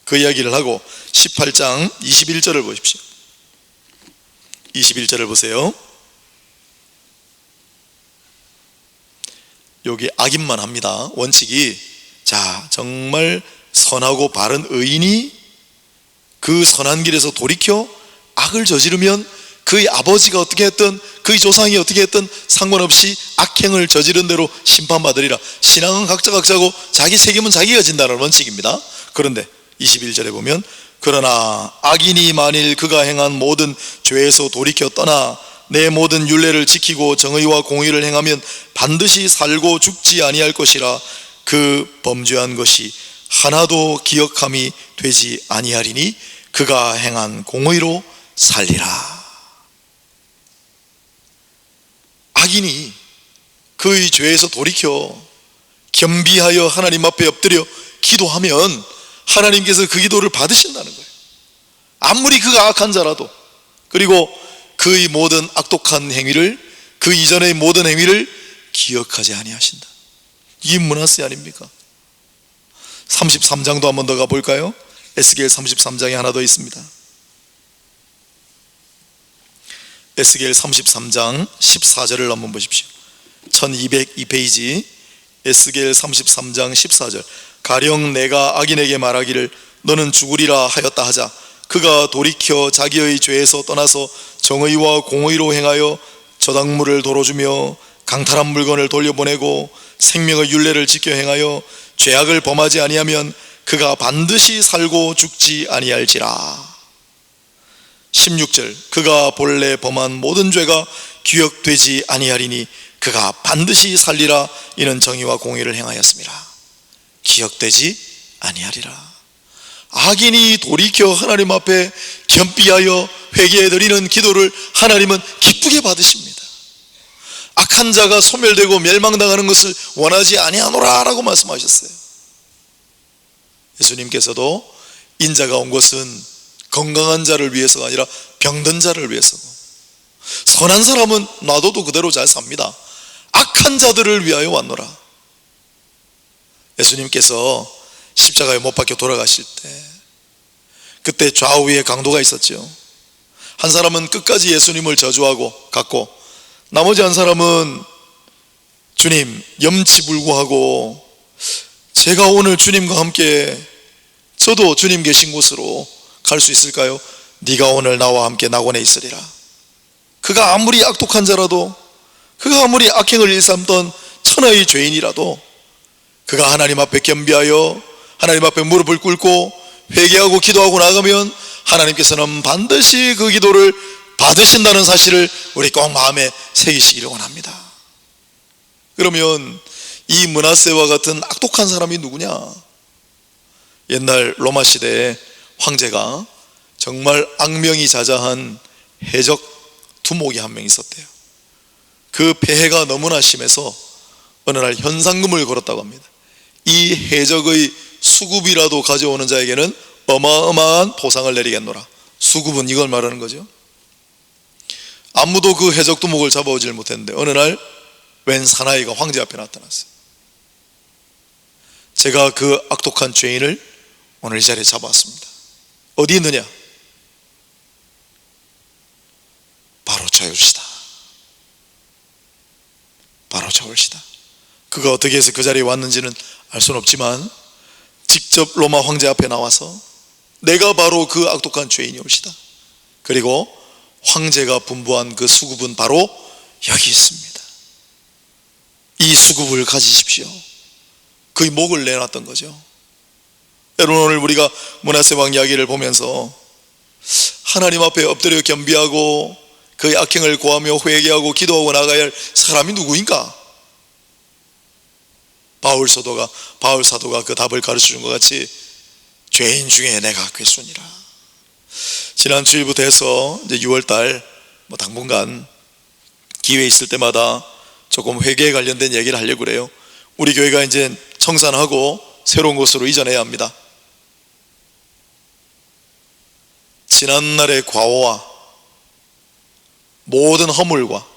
그 이야기를 하고 18장 21절을 보십시오. 21절을 보세요. 여기 악인만 합니다. 원칙이, 자, 정말 선하고 바른 의인이 그 선한 길에서 돌이켜 악을 저지르면 그의 아버지가 어떻게 했든 그의 조상이 어떻게 했든 상관없이 악행을 저지른 대로 심판받으리라. 신앙은 각자고 자기 책임은 자기가 진다는 원칙입니다. 그런데 21절에 보면, 그러나 악인이 만일 그가 행한 모든 죄에서 돌이켜 떠나 내 모든 율례를 지키고 정의와 공의를 행하면 반드시 살고 죽지 아니할 것이라. 그 범죄한 것이 하나도 기억함이 되지 아니하리니 그가 행한 공의로 살리라. 악인이 그의 죄에서 돌이켜 겸비하여 하나님 앞에 엎드려 기도하면 하나님께서 그 기도를 받으신다는 거예요. 아무리 그가 악한 자라도. 그리고 그의 모든 악독한 행위를, 그 이전의 모든 행위를 기억하지 아니하신다. 이게 므낫세 아닙니까? 33장도 한 번 더 가볼까요? 에스겔 33장에 하나 더 있습니다. 에스겔 33장 14절을 한번 보십시오. 1202페이지 에스겔 33장 14절. 가령 내가 악인에게 말하기를 너는 죽으리라 하였다 하자 그가 돌이켜 자기의 죄에서 떠나서 정의와 공의로 행하여 저당물을 도로주며 강탈한 물건을 돌려보내고 생명의 율례를 지켜 행하여 죄악을 범하지 아니하면 그가 반드시 살고 죽지 아니할지라. 16절. 그가 본래 범한 모든 죄가 기억되지 아니하리니 그가 반드시 살리라. 이는 정의와 공의를 행하였습니다. 기억되지 아니하리라. 악인이 돌이켜 하나님 앞에 겸비하여 회개해드리는 기도를 하나님은 기쁘게 받으십니다. 악한 자가 소멸되고 멸망당하는 것을 원하지 아니하노라 라고 말씀하셨어요. 예수님께서도 인자가 온 것은 건강한 자를 위해서가 아니라 병든 자를 위해서고, 선한 사람은 놔둬도 그대로 잘 삽니다. 악한 자들을 위하여 왔노라. 예수님께서 십자가에 못 박혀 돌아가실 때 그때 좌우에 강도가 있었죠. 한 사람은 끝까지 예수님을 저주하고 갔고, 나머지 한 사람은 주님 염치불구하고 제가 오늘 주님과 함께 저도 주님 계신 곳으로 갈 수 있을까요? 네가 오늘 나와 함께 낙원에 있으리라. 그가 아무리 악독한 자라도, 그가 아무리 악행을 일삼던 천하의 죄인이라도 그가 하나님 앞에 겸비하여 하나님 앞에 무릎을 꿇고 회개하고 기도하고 나가면 하나님께서는 반드시 그 기도를 받으신다는 사실을 우리 꼭 마음에 새기시기를 원합니다. 그러면 이 므낫세와 같은 악독한 사람이 누구냐? 옛날 로마 시대에 황제가 정말 악명이 자자한 해적 두목이 한 명 있었대요. 그 폐해가 너무나 심해서 어느 날 현상금을 걸었다고 합니다. 이 해적의 수급이라도 가져오는 자에게는 어마어마한 보상을 내리겠노라. 수급은 이걸 말하는 거죠. 아무도 그 해적 두목을 잡아오질 못했는데 어느 날 웬 사나이가 황제 앞에 나타났어요. 제가 그 악독한 죄인을 오늘 이 자리에 잡아왔습니다. 어디 있느냐? 바로 저울시다. 바로 저울시다. 그가 어떻게 해서 그 자리에 왔는지는 알 수는 없지만 직접 로마 황제 앞에 나와서 내가 바로 그 악독한 죄인이옵시다. 그리고 황제가 분부한 그 수급은 바로 여기 있습니다. 이 수급을 가지십시오. 그의 목을 내놨던 거죠. 여러분, 오늘 우리가 므낫세 왕 이야기를 보면서 하나님 앞에 엎드려 겸비하고 그의 악행을 고하며 회개하고 기도하고 나가야 할 사람이 누구인가? 바울 사도가 그 답을 가르쳐준 것 같이 죄인 중에 내가 괴순이라. 지난 주일부터 해서 이제 6월달 당분간 기회 있을 때마다 조금 회개에 관련된 얘기를 하려고 그래요. 우리 교회가 이제 청산하고 새로운 곳으로 이전해야 합니다. 지난날의 과오와 모든 허물과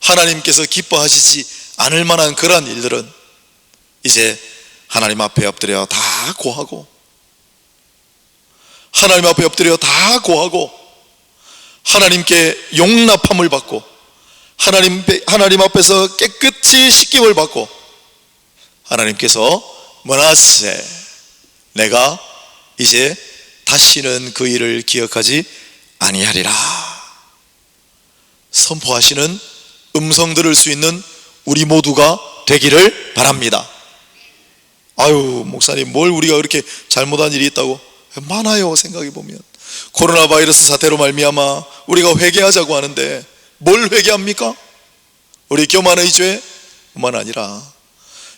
하나님께서 기뻐하시지 않을 만한 그러한 일들은 이제 하나님 앞에 엎드려 다 고하고, 하나님 앞에 엎드려 다 고하고, 하나님께 용납함을 받고, 하나님 앞에서 깨끗이 씻김을 받고, 하나님께서 므낫세, 내가 이제 다시는 그 일을 기억하지 아니하리라 선포하시는 음성 들을 수 있는 우리 모두가 되기를 바랍니다. 아유, 목사님 뭘 우리가 그렇게 잘못한 일이 있다고? 많아요. 생각해 보면 코로나 바이러스 사태로 말미암아 우리가 회개하자고 하는데 뭘 회개합니까? 우리 교만의 죄뿐만 아니라,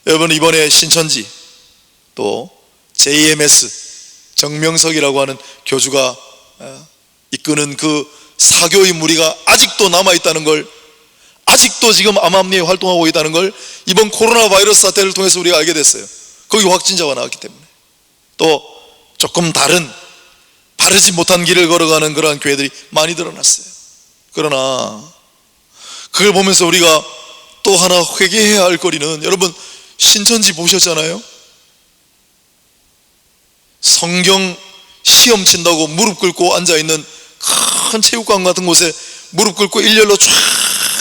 여러분 이번에 신천지 또 JMS 정명석이라고 하는 교주가 이끄는 그 사교의 무리가 아직도 남아있다는 걸, 아직도 지금 암암리에 활동하고 있다는 걸 이번 코로나 바이러스 사태를 통해서 우리가 알게 됐어요. 거기 확진자가 나왔기 때문에. 또 조금 다른 바르지 못한 길을 걸어가는 그러한 교회들이 많이 드러났어요. 그러나 그걸 보면서 우리가 또 하나 회개해야 할 거리는, 여러분 신천지 보셨잖아요. 성경 시험 친다고 무릎 꿇고 앉아있는 큰 체육관 같은 곳에 무릎 꿇고 일렬로 쫙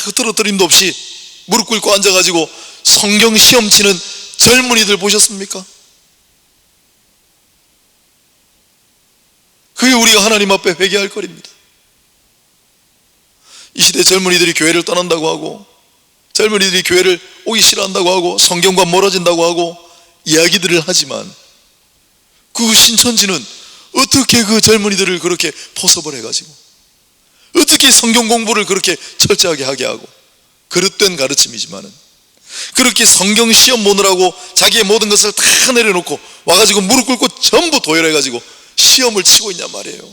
흐트러뜨림도 없이 무릎 꿇고 앉아가지고 성경 시험 치는 젊은이들 보셨습니까? 그게 우리가 하나님 앞에 회개할 거리입니다. 이 시대 젊은이들이 교회를 떠난다고 하고, 젊은이들이 교회를 오기 싫어한다고 하고, 성경과 멀어진다고 하고 이야기들을 하지만, 그 신천지는 어떻게 그 젊은이들을 그렇게 포섭을 해가지고, 어떻게 성경 공부를 그렇게 철저하게 하게 하고, 그릇된 가르침이지만은 그렇게 성경 시험 보느라고 자기의 모든 것을 다 내려놓고 와가지고 무릎 꿇고 전부 도열해가지고 시험을 치고 있냔 말이에요.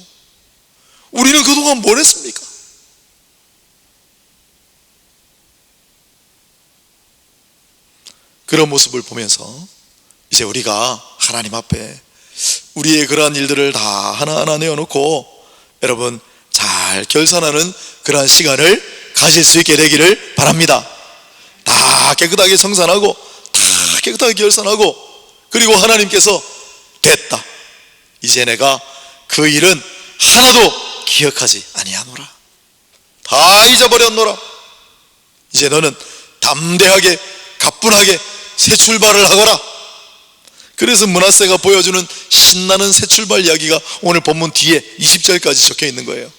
우리는 그동안 뭘 했습니까? 그런 모습을 보면서 이제 우리가 하나님 앞에 우리의 그러한 일들을 다 하나하나 내어놓고, 여러분 잘 결산하는 그러한 시간을 가질 수 있게 되기를 바랍니다. 다 깨끗하게 청산하고, 다 깨끗하게 결산하고, 그리고 하나님께서 됐다, 이제 내가 그 일은 하나도 기억하지 아니하노라, 다 잊어버렸노라, 이제 너는 담대하게 가뿐하게 새 출발을 하거라. 그래서 므낫세가 보여주는 신나는 새 출발 이야기가 오늘 본문 뒤에 20절까지 적혀 있는 거예요.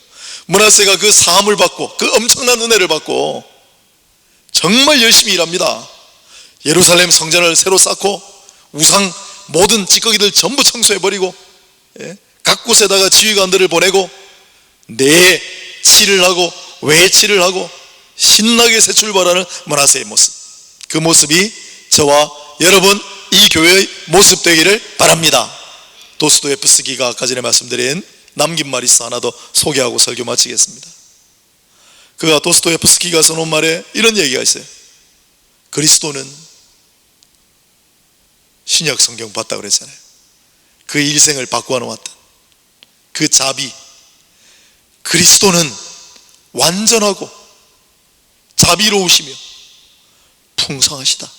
므낫세가 그 사함을 받고, 그 엄청난 은혜를 받고 정말 열심히 일합니다. 예루살렘 성전을 새로 쌓고, 우상 모든 찌꺼기들 전부 청소해버리고, 각 곳에다가 지휘관들을 보내고, 내치를 하고 외치를 하고 신나게 새 출발하는 므낫세의 모습, 그 모습이 저와 여러분 이 교회의 모습 되기를 바랍니다. 도스토옙스키가 아까 전에 말씀드린 남긴 말이 있어 하나 더 소개하고 설교 마치겠습니다. 그가 도스토옙스키가 써놓은 말에 이런 얘기가 있어요. 그리스도는, 신약 성경 봤다 그랬잖아요. 그 일생을 바꾸어 놓았던 그 자비, 그리스도는 완전하고 자비로우시며 풍성하시다.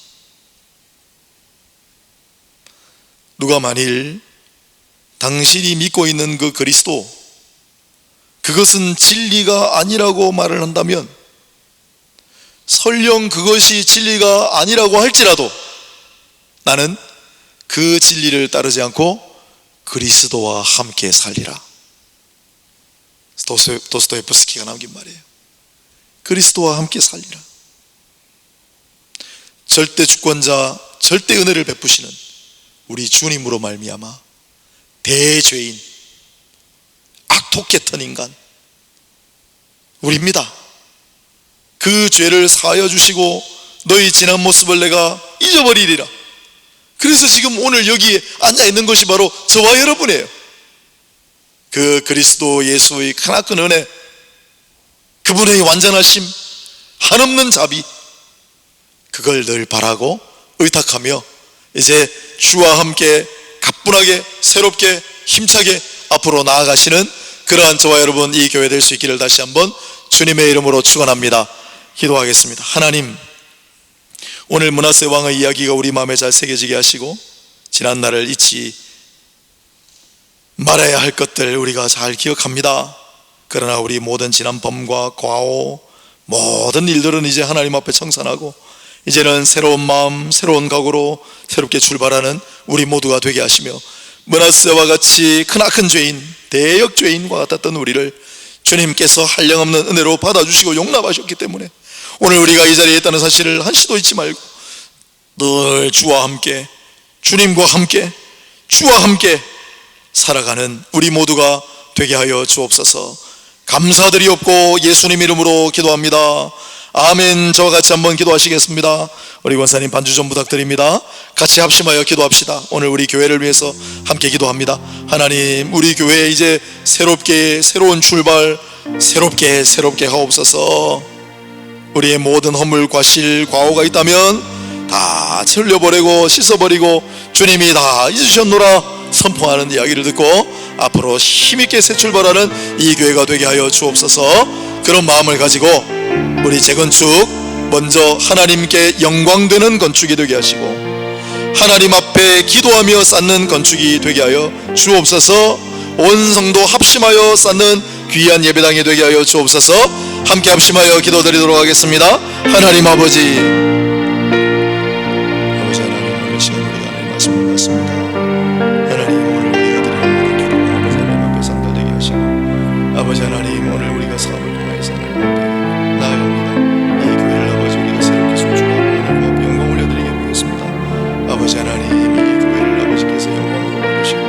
누가 만일 당신이 믿고 있는 그 그리스도, 그것은 진리가 아니라고 말을 한다면, 설령 그것이 진리가 아니라고 할지라도 나는 그 진리를 따르지 않고 그리스도와 함께 살리라. 도스토옙스키가 남긴 말이에요. 그리스도와 함께 살리라. 절대 주권자, 절대 은혜를 베푸시는 우리 주님으로 말미암아 대죄인, 악독했던 인간 우리입니다. 그 죄를 사하여 주시고 너희 지난 모습을 내가 잊어버리리라. 그래서 지금 오늘 여기에 앉아있는 것이 바로 저와 여러분이에요. 그 그리스도 예수의 크나큰 은혜, 그분의 완전하심, 한없는 자비, 그걸 늘 바라고 의탁하며 이제 주와 함께 가뿐하게 새롭게 힘차게 앞으로 나아가시는 그러한 저와 여러분 이 교회 될 수 있기를 다시 한번 주님의 이름으로 축원합니다. 기도하겠습니다. 하나님, 오늘 므낫세 왕의 이야기가 우리 마음에 잘 새겨지게 하시고 지난 날을 잊지 말아야 할 것들 우리가 잘 기억합니다. 그러나 우리 모든 지난 범과 과오 모든 일들은 이제 하나님 앞에 청산하고 이제는 새로운 마음, 새로운 각오로 새롭게 출발하는 우리 모두가 되게 하시며 므낫세와 같이 크나큰 죄인, 대역 죄인과 같았던 우리를 주님께서 한량없는 은혜로 받아주시고 용납하셨기 때문에 오늘 우리가 이 자리에 있다는 사실을 한시도 잊지 말고 늘 주와 함께, 주님과 함께, 주와 함께 살아가는 우리 모두가 되게 하여 주옵소서. 감사드리옵고 예수님 이름으로 기도합니다. 아멘. 저와 같이 한번 기도하시겠습니다. 우리 권사님 반주 좀 부탁드립니다. 같이 합심하여 기도합시다. 오늘 우리 교회를 위해서 함께 기도합니다. 하나님, 우리 교회에 이제 새롭게 새로운 출발, 새롭게 하옵소서. 우리의 모든 허물, 과실, 과오가 있다면 다 흘려버리고 씻어버리고 주님이 다 잊으셨노라 선포하는 이야기를 듣고 앞으로 힘있게 새 출발하는 이 교회가 되게 하여 주옵소서. 그런 마음을 가지고 우리 재건축 먼저 하나님께 영광되는 건축이 되게 하시고 하나님 앞에 기도하며 쌓는 건축이 되게 하여 주옵소서. 온 성도 합심하여 쌓는 귀한 예배당이 되게 하여 주옵소서. 함께 합심하여 기도드리도록 하겠습니다. 하나님 아버지, 하나님, 오늘 시간 우리가 하나님 말씀을 받습니다. 하나님, 오늘 우리가 드리는 기도 아버지 하나님 앞에 상달되게 하시고 아버지 하나님, 오늘 우리가 사업을 통하여서 하나님 앞에 나아갑니다. 이 교회를 아버지 우리가 새롭게 소중하고 하나님 앞에 영광 올려드리게 보겠습니다. 아버지 하나님, 이 교회를 아버지께서 영광으로 받으시고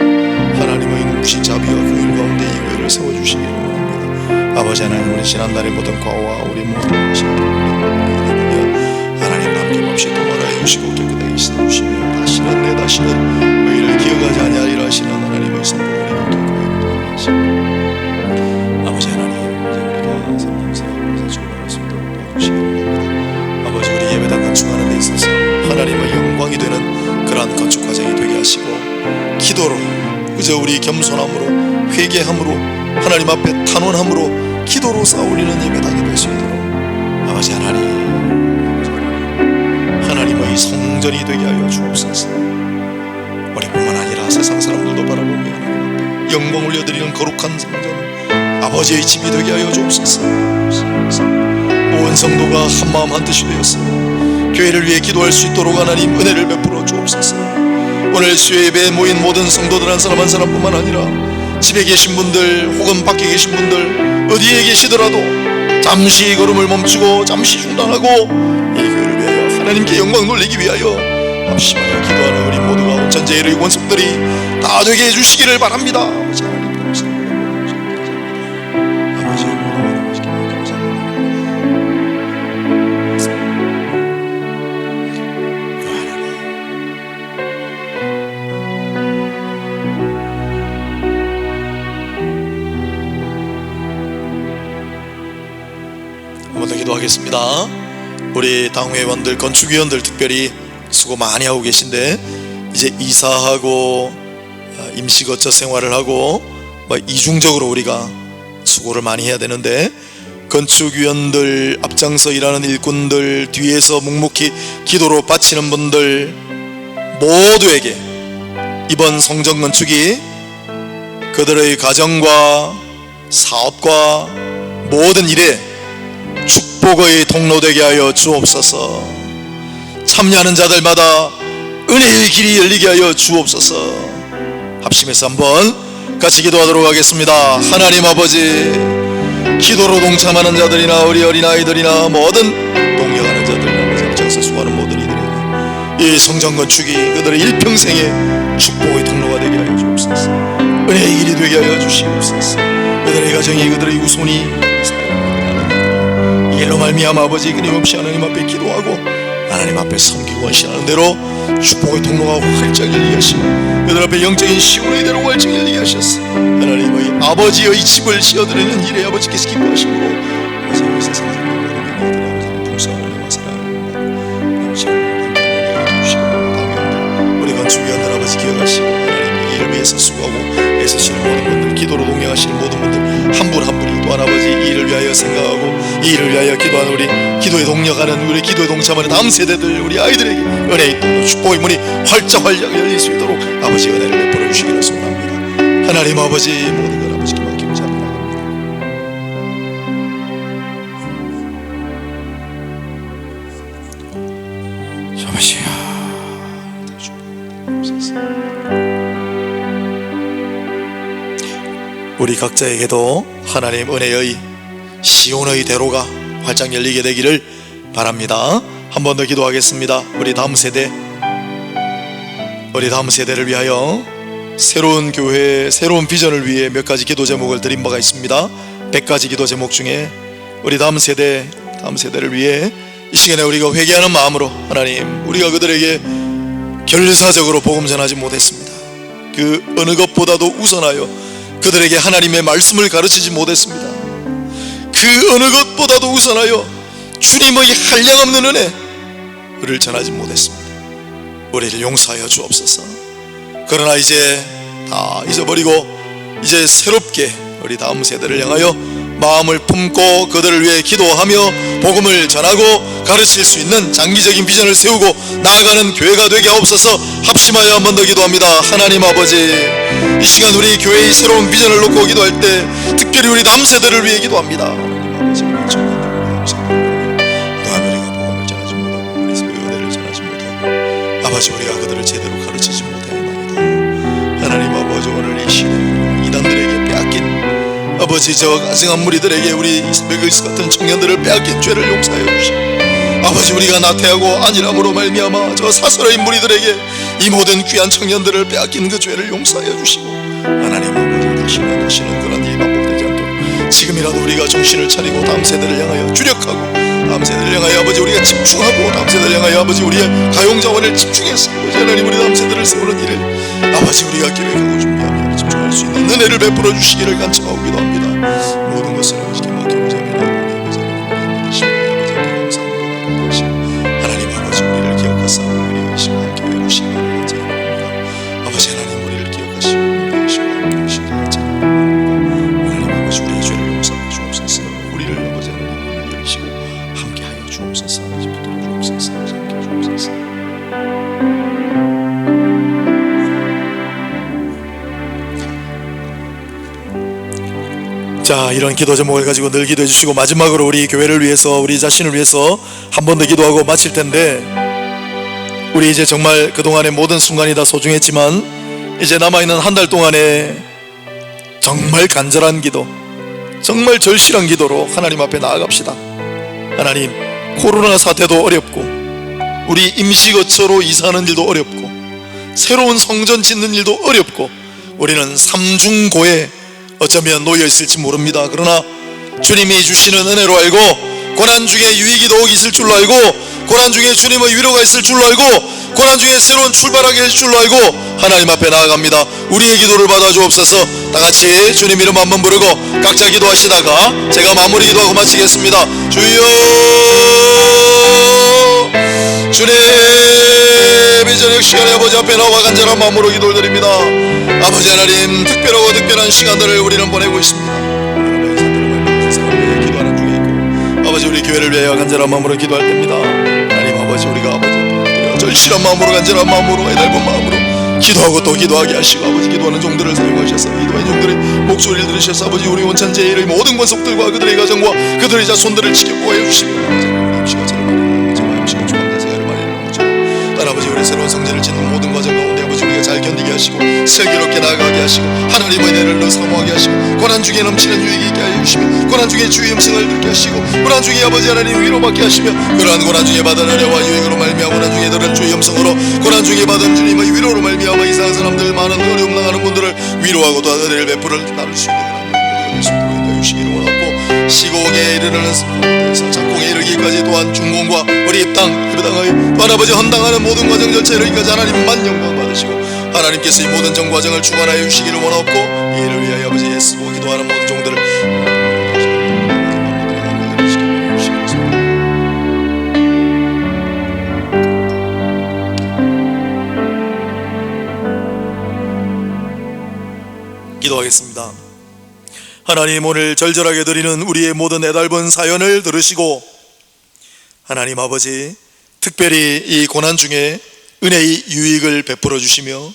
하나님의 눈부신 자비와 긍휼 가운데 이 교회를 세워주시기를 원합니다. 아버지 하나님, 우리 지난날의 모든 과오와 우리 모든 것을 하나님 남김없이 도말하여 주시고 깨끗하게 씻어주시며 다시는 의를 기억하지 아니하리라 하시는 하나님의 성품을 이렇게 구하여 하시고 아버지 하나님, 이제 우리가 성남세하고 출발할 수 있도록 도와주시기를 원합니다. 아버지, 우리 예배당 건축하는 데 있어서 하나님의 영광이 되는 그러한 건축 과정이 되게 하시고 기도로 그저 우리 겸손함으로 회개함으로 하나님 앞에 탄원함으로 기도로 쌓아올리는 예배당이 될 수 있도록 아버지 하나님, 하나님의 성전이 되게 하여 주옵소서. 우리뿐만 아니라 세상 사람들도 바라보며 하나님 앞에 영광 올려드리는 거룩한 성전 아버지의 집이 되게 하여 주옵소서. 온 성도가 한마음 한뜻이 되었어 교회를 위해 기도할 수 있도록 하나님 은혜를 베풀어 주옵소서. 오늘 수요 예배에 모인 모든 성도들 한 사람 한 사람뿐만 아니라 집에 계신 분들 혹은 밖에 계신 분들 어디에 계시더라도 잠시 걸음을 멈추고 잠시 중단하고 이 교회를 위하여 하나님께 영광 돌리기 위하여 합심하여 기도하는 우리 모두가 온 전제의 원속들이 다 되게 해주시기를 바랍니다. 아버지 하나님, 감사합니다. 아버지 기도하겠습니다. 우리 당회원들, 건축위원들 특별히 수고 많이 하고 계신데 이제 이사하고 임시거처 생활을 하고 이중적으로 우리가 수고를 많이 해야 되는데 건축위원들, 앞장서 일하는 일꾼들, 뒤에서 묵묵히 기도로 바치는 분들 모두에게 이번 성전 건축이 그들의 가정과 사업과 모든 일에 축복의 통로되게 하여 주옵소서. 참여하는 자들마다 은혜의 길이 열리게 하여 주옵소서. 합심해서 한번 같이 기도하도록 하겠습니다. 하나님 아버지, 기도로 동참하는 자들이나 우리 어린아이들이나 모든 동역하는 자들 아버지 앞장서 수고하는 모든 이들에게 이 성전 건축이 그들의 일평생의 축복의 통로가 되게 하여 주옵소서. 은혜의 길이 되게 하여 주시옵소서. 그들의 가정이 그들의 후손이 이 일로 말미암아 아버지 끊임없이 하나님 앞에 기도하고 하나님 앞에 섬기고 헌신하는 대로 축복의 통로가 활짝 열리게 하시고 그들 앞에 영적인 시온의 대로 활짝 열리게 하셨어. 하나님의 아버지의 집을 지어드리는 일에 아버지께서 기뻐하심으로 아버지의 세상을 아버지의 통성을 사랑을 주시고 우리 건축위원들 아버지 기억하시고 하나님 이 일을 위해서 수고하고 애쓰시는 모든 분들, 기도로 동행하시는 모든 분들 한 분 한 분이 또 또한 아버지 이 일을 위하여 생각하고 이 일을 위하여 기도하는 우리 기도에 동력하는 우리 기도에 동참하는 다음 세대들 우리 아이들에게 은혜의 또 축복의 문이 활짝 열릴 수 있도록 아버지 은혜를 베풀어 주시기를 소원합니다. 하나님 아버지 모든 걸 아버지께 맡기고 잡니다. 우리 각자에게도 하나님 은혜의 시온의 대로가 활짝 열리게 되기를 바랍니다. 한 번 더 기도하겠습니다. 우리 다음 세대를 위하여 새로운 교회, 새로운 비전을 위해 몇 가지 기도 제목을 드린 바가 있습니다. 100가지 기도 제목 중에 우리 다음 세대를 위해 이 시간에 우리가 회개하는 마음으로 하나님, 우리가 그들에게 결사적으로 복음 전하지 못했습니다. 그 어느 것보다도 우선하여 그들에게 하나님의 말씀을 가르치지 못했습니다. 그 어느 것보다도 우선하여 주님의 한량없는 은혜를 전하지 못했습니다. 우리를 용서하여 주옵소서. 그러나 이제 다 잊어버리고 이제 새롭게 우리 다음 세대를 향하여 마음을 품고 그들을 위해 기도하며 복음을 전하고 가르칠 수 있는 장기적인 비전을 세우고 나아가는 교회가 되게 하옵소서. 합심하여 한 번 더 기도합니다. 하나님 아버지, 이 시간 우리 교회의 새로운 비전을 놓고 기도할 때 특별히 우리 다음 세대를 위해 기도합니다. 하나님 아버지, 우리 청년들, 우리 세대를 또한 우리가 복음을 전하지 못하고 우리 은혜를 전하지 못하고 아버지 우리가 그들을 제대로 가르치지 못하였나이다. 하나님 아버지, 오늘 이 시대에 이단들에게 빼앗긴 아버지 저 가증한 무리들에게 우리 이스베그리스 같은 청년들을 빼앗긴 죄를 용서하여 주시고 아버지 우리가 나태하고 안일함으로 말미암아 저 사설의 무리들에게 이 모든 귀한 청년들을 빼앗긴 그 죄를 용서하여 주시고 하나님 아버지 다시는 그런 일이 반복되지 않도록 지금이라도 우리가 정신을 차리고 다음 세대를 향하여 주력하고 다음 세대를 향하여 아버지 우리가 집중하고 다음 세대를 향하여 아버지 우리의 가용자원을 집중해서 아버지 하나님 우리 다음 세대를 세우는 일을 아버지 우리가 계획하고 준비하며 집중할 수 있는 은혜를 베풀어 주시기를 간청하고 기도합니다. 모든 것을 아버지께 맡기고 자매하나님 아버지 하나님 아버지 우리를 기억하사 우리의 의심과 함께 해주시기를 간청합니다. 아버지 하나님 우리를 기억하시고 우리의 의심과 함께 해주시기를 간청합니다. 하나님 아버지 우리의 죄를 용서하여 주옵소서. 우리를 아버지 하나님 여기시고 함께하여 주옵소서. 붙들어 주옵소서. 함께 주옵소서. 자, 이런 기도 제목을 가지고 늘 기도해 주시고 마지막으로 우리 교회를 위해서 우리 자신을 위해서 한 번 더 기도하고 마칠 텐데 우리 이제 정말 그동안의 모든 순간이 다 소중했지만 이제 남아있는 한 달 동안에 정말 간절한 기도, 정말 절실한 기도로 하나님 앞에 나아갑시다. 하나님, 코로나 사태도 어렵고 우리 임시거처로 이사하는 일도 어렵고 새로운 성전 짓는 일도 어렵고 우리는 삼중고에 어쩌면 놓여 있을지 모릅니다. 그러나 주님이 주시는 은혜로 알고 고난 중에 유익이 더욱 있을 줄로 알고 고난 중에 주님의 위로가 있을 줄로 알고 고난 중에 새로운 출발하게 할 줄로 알고 하나님 앞에 나아갑니다. 우리의 기도를 받아 주옵소서. 다 같이 주님 이름 한번 부르고 각자 기도하시다가 제가 마무리 기도하고 마치겠습니다. 주여, 주님 이 저녁 시간에 아버지 앞에 나와 간절한 마음으로 기도를 드립니다. 아버지 하나님, 특별하고 특별한 시간들을 우리는 보내고 있습니다. 기도하는 중에 있고 아버지 우리 교회를 위하여 간절한 마음으로 기도할 때입니다. 하나님 아버지 우리가 아버지 절실한 마음으로 간절한 마음으로 애달픈 마음으로 기도하고 또 기도하게 하시고 아버지 기도하는 종들을 사용하셔서 기도하는 종들의 목소리를 들으셔서 아버지 우리 온천 제일의 모든 권속들과 그들의 가정과 그들의 자손들을 지켜보아 주시고 아버지 우리 새로운 성전을 짓는 모든 과정 가운데 아버지 우리가 잘 견디게 하시고 슬기롭게 나아가게 하시고 하나님의 은혜를 더 사모하게 하시고 고난 중에 넘치는 유익이 있게 하여 주시며 고난 중에 주의 음성을 듣게 하시고 고난 중에 아버지 하나님 위로받게 하시며 그러한 고난 중에 받은 은혜와 유익으로 말미암아 고난 중에 들은 주의 음성으로 고난 중에 받은 주님의 위로로 말미암아 이상한 사람들 많은 어려움 당하는 분들을 위로하고 또 은혜를 베풀어 나눌 수 있는 하나님의 은혜를 주시기를 원하고 시공에 이르는 작공에 이르기까지 또한 중공과 우리 입당 해당의 또한 아버지 헌당하는 모든 과정 절차에 이르기까지 하나님만 영광 받으시고 하나님께서 이 모든 정 과정을 주관하여 주시기를 원하고 이 일을 위하여 아버지 애쓰고 기도하는 모든 종들을 기도하겠습니다. 하나님, 오늘 절절하게 드리는 우리의 모든 애달픈 사연을 들으시고 하나님 아버지, 특별히 이 고난 중에 은혜의 유익을 베풀어 주시며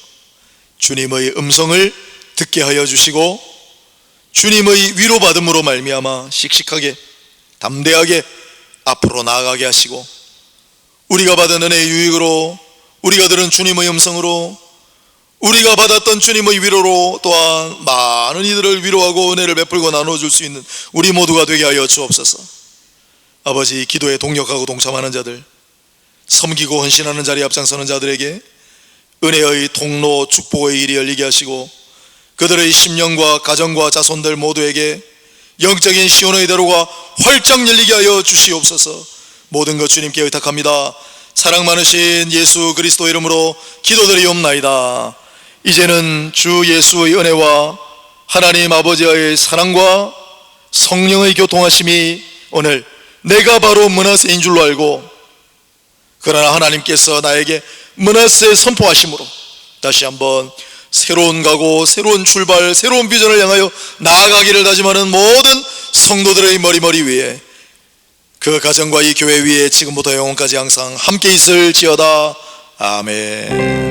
주님의 음성을 듣게 하여 주시고 주님의 위로받음으로 말미암아 씩씩하게 담대하게 앞으로 나아가게 하시고, 우리가 받은 은혜의 유익으로, 우리가 들은 주님의 음성으로, 우리가 받았던 주님의 위로로 또한 많은 이들을 위로하고 은혜를 베풀고 나눠줄 수 있는 우리 모두가 되게 하여 주옵소서. 아버지, 기도에 동력하고 동참하는 자들, 섬기고 헌신하는 자리에 앞장서는 자들에게 은혜의 통로, 축복의 일이 열리게 하시고 그들의 심령과 가정과 자손들 모두에게 영적인 시온의 대로가 활짝 열리게 하여 주시옵소서. 모든 것 주님께 의탁합니다. 사랑 많으신 예수 그리스도 이름으로 기도드리옵나이다. 이제는 주 예수의 은혜와 하나님 아버지의 사랑과 성령의 교통하심이 오늘 내가 바로 므낫세인 줄로 알고, 그러나 하나님께서 나에게 므낫세 선포하심으로 다시 한번 새로운 각오, 새로운 출발, 새로운 비전을 향하여 나아가기를 다짐하는 모든 성도들의 머리 위에, 그 가정과 이 교회 위에 지금부터 영원까지 항상 함께 있을지어다. 아멘.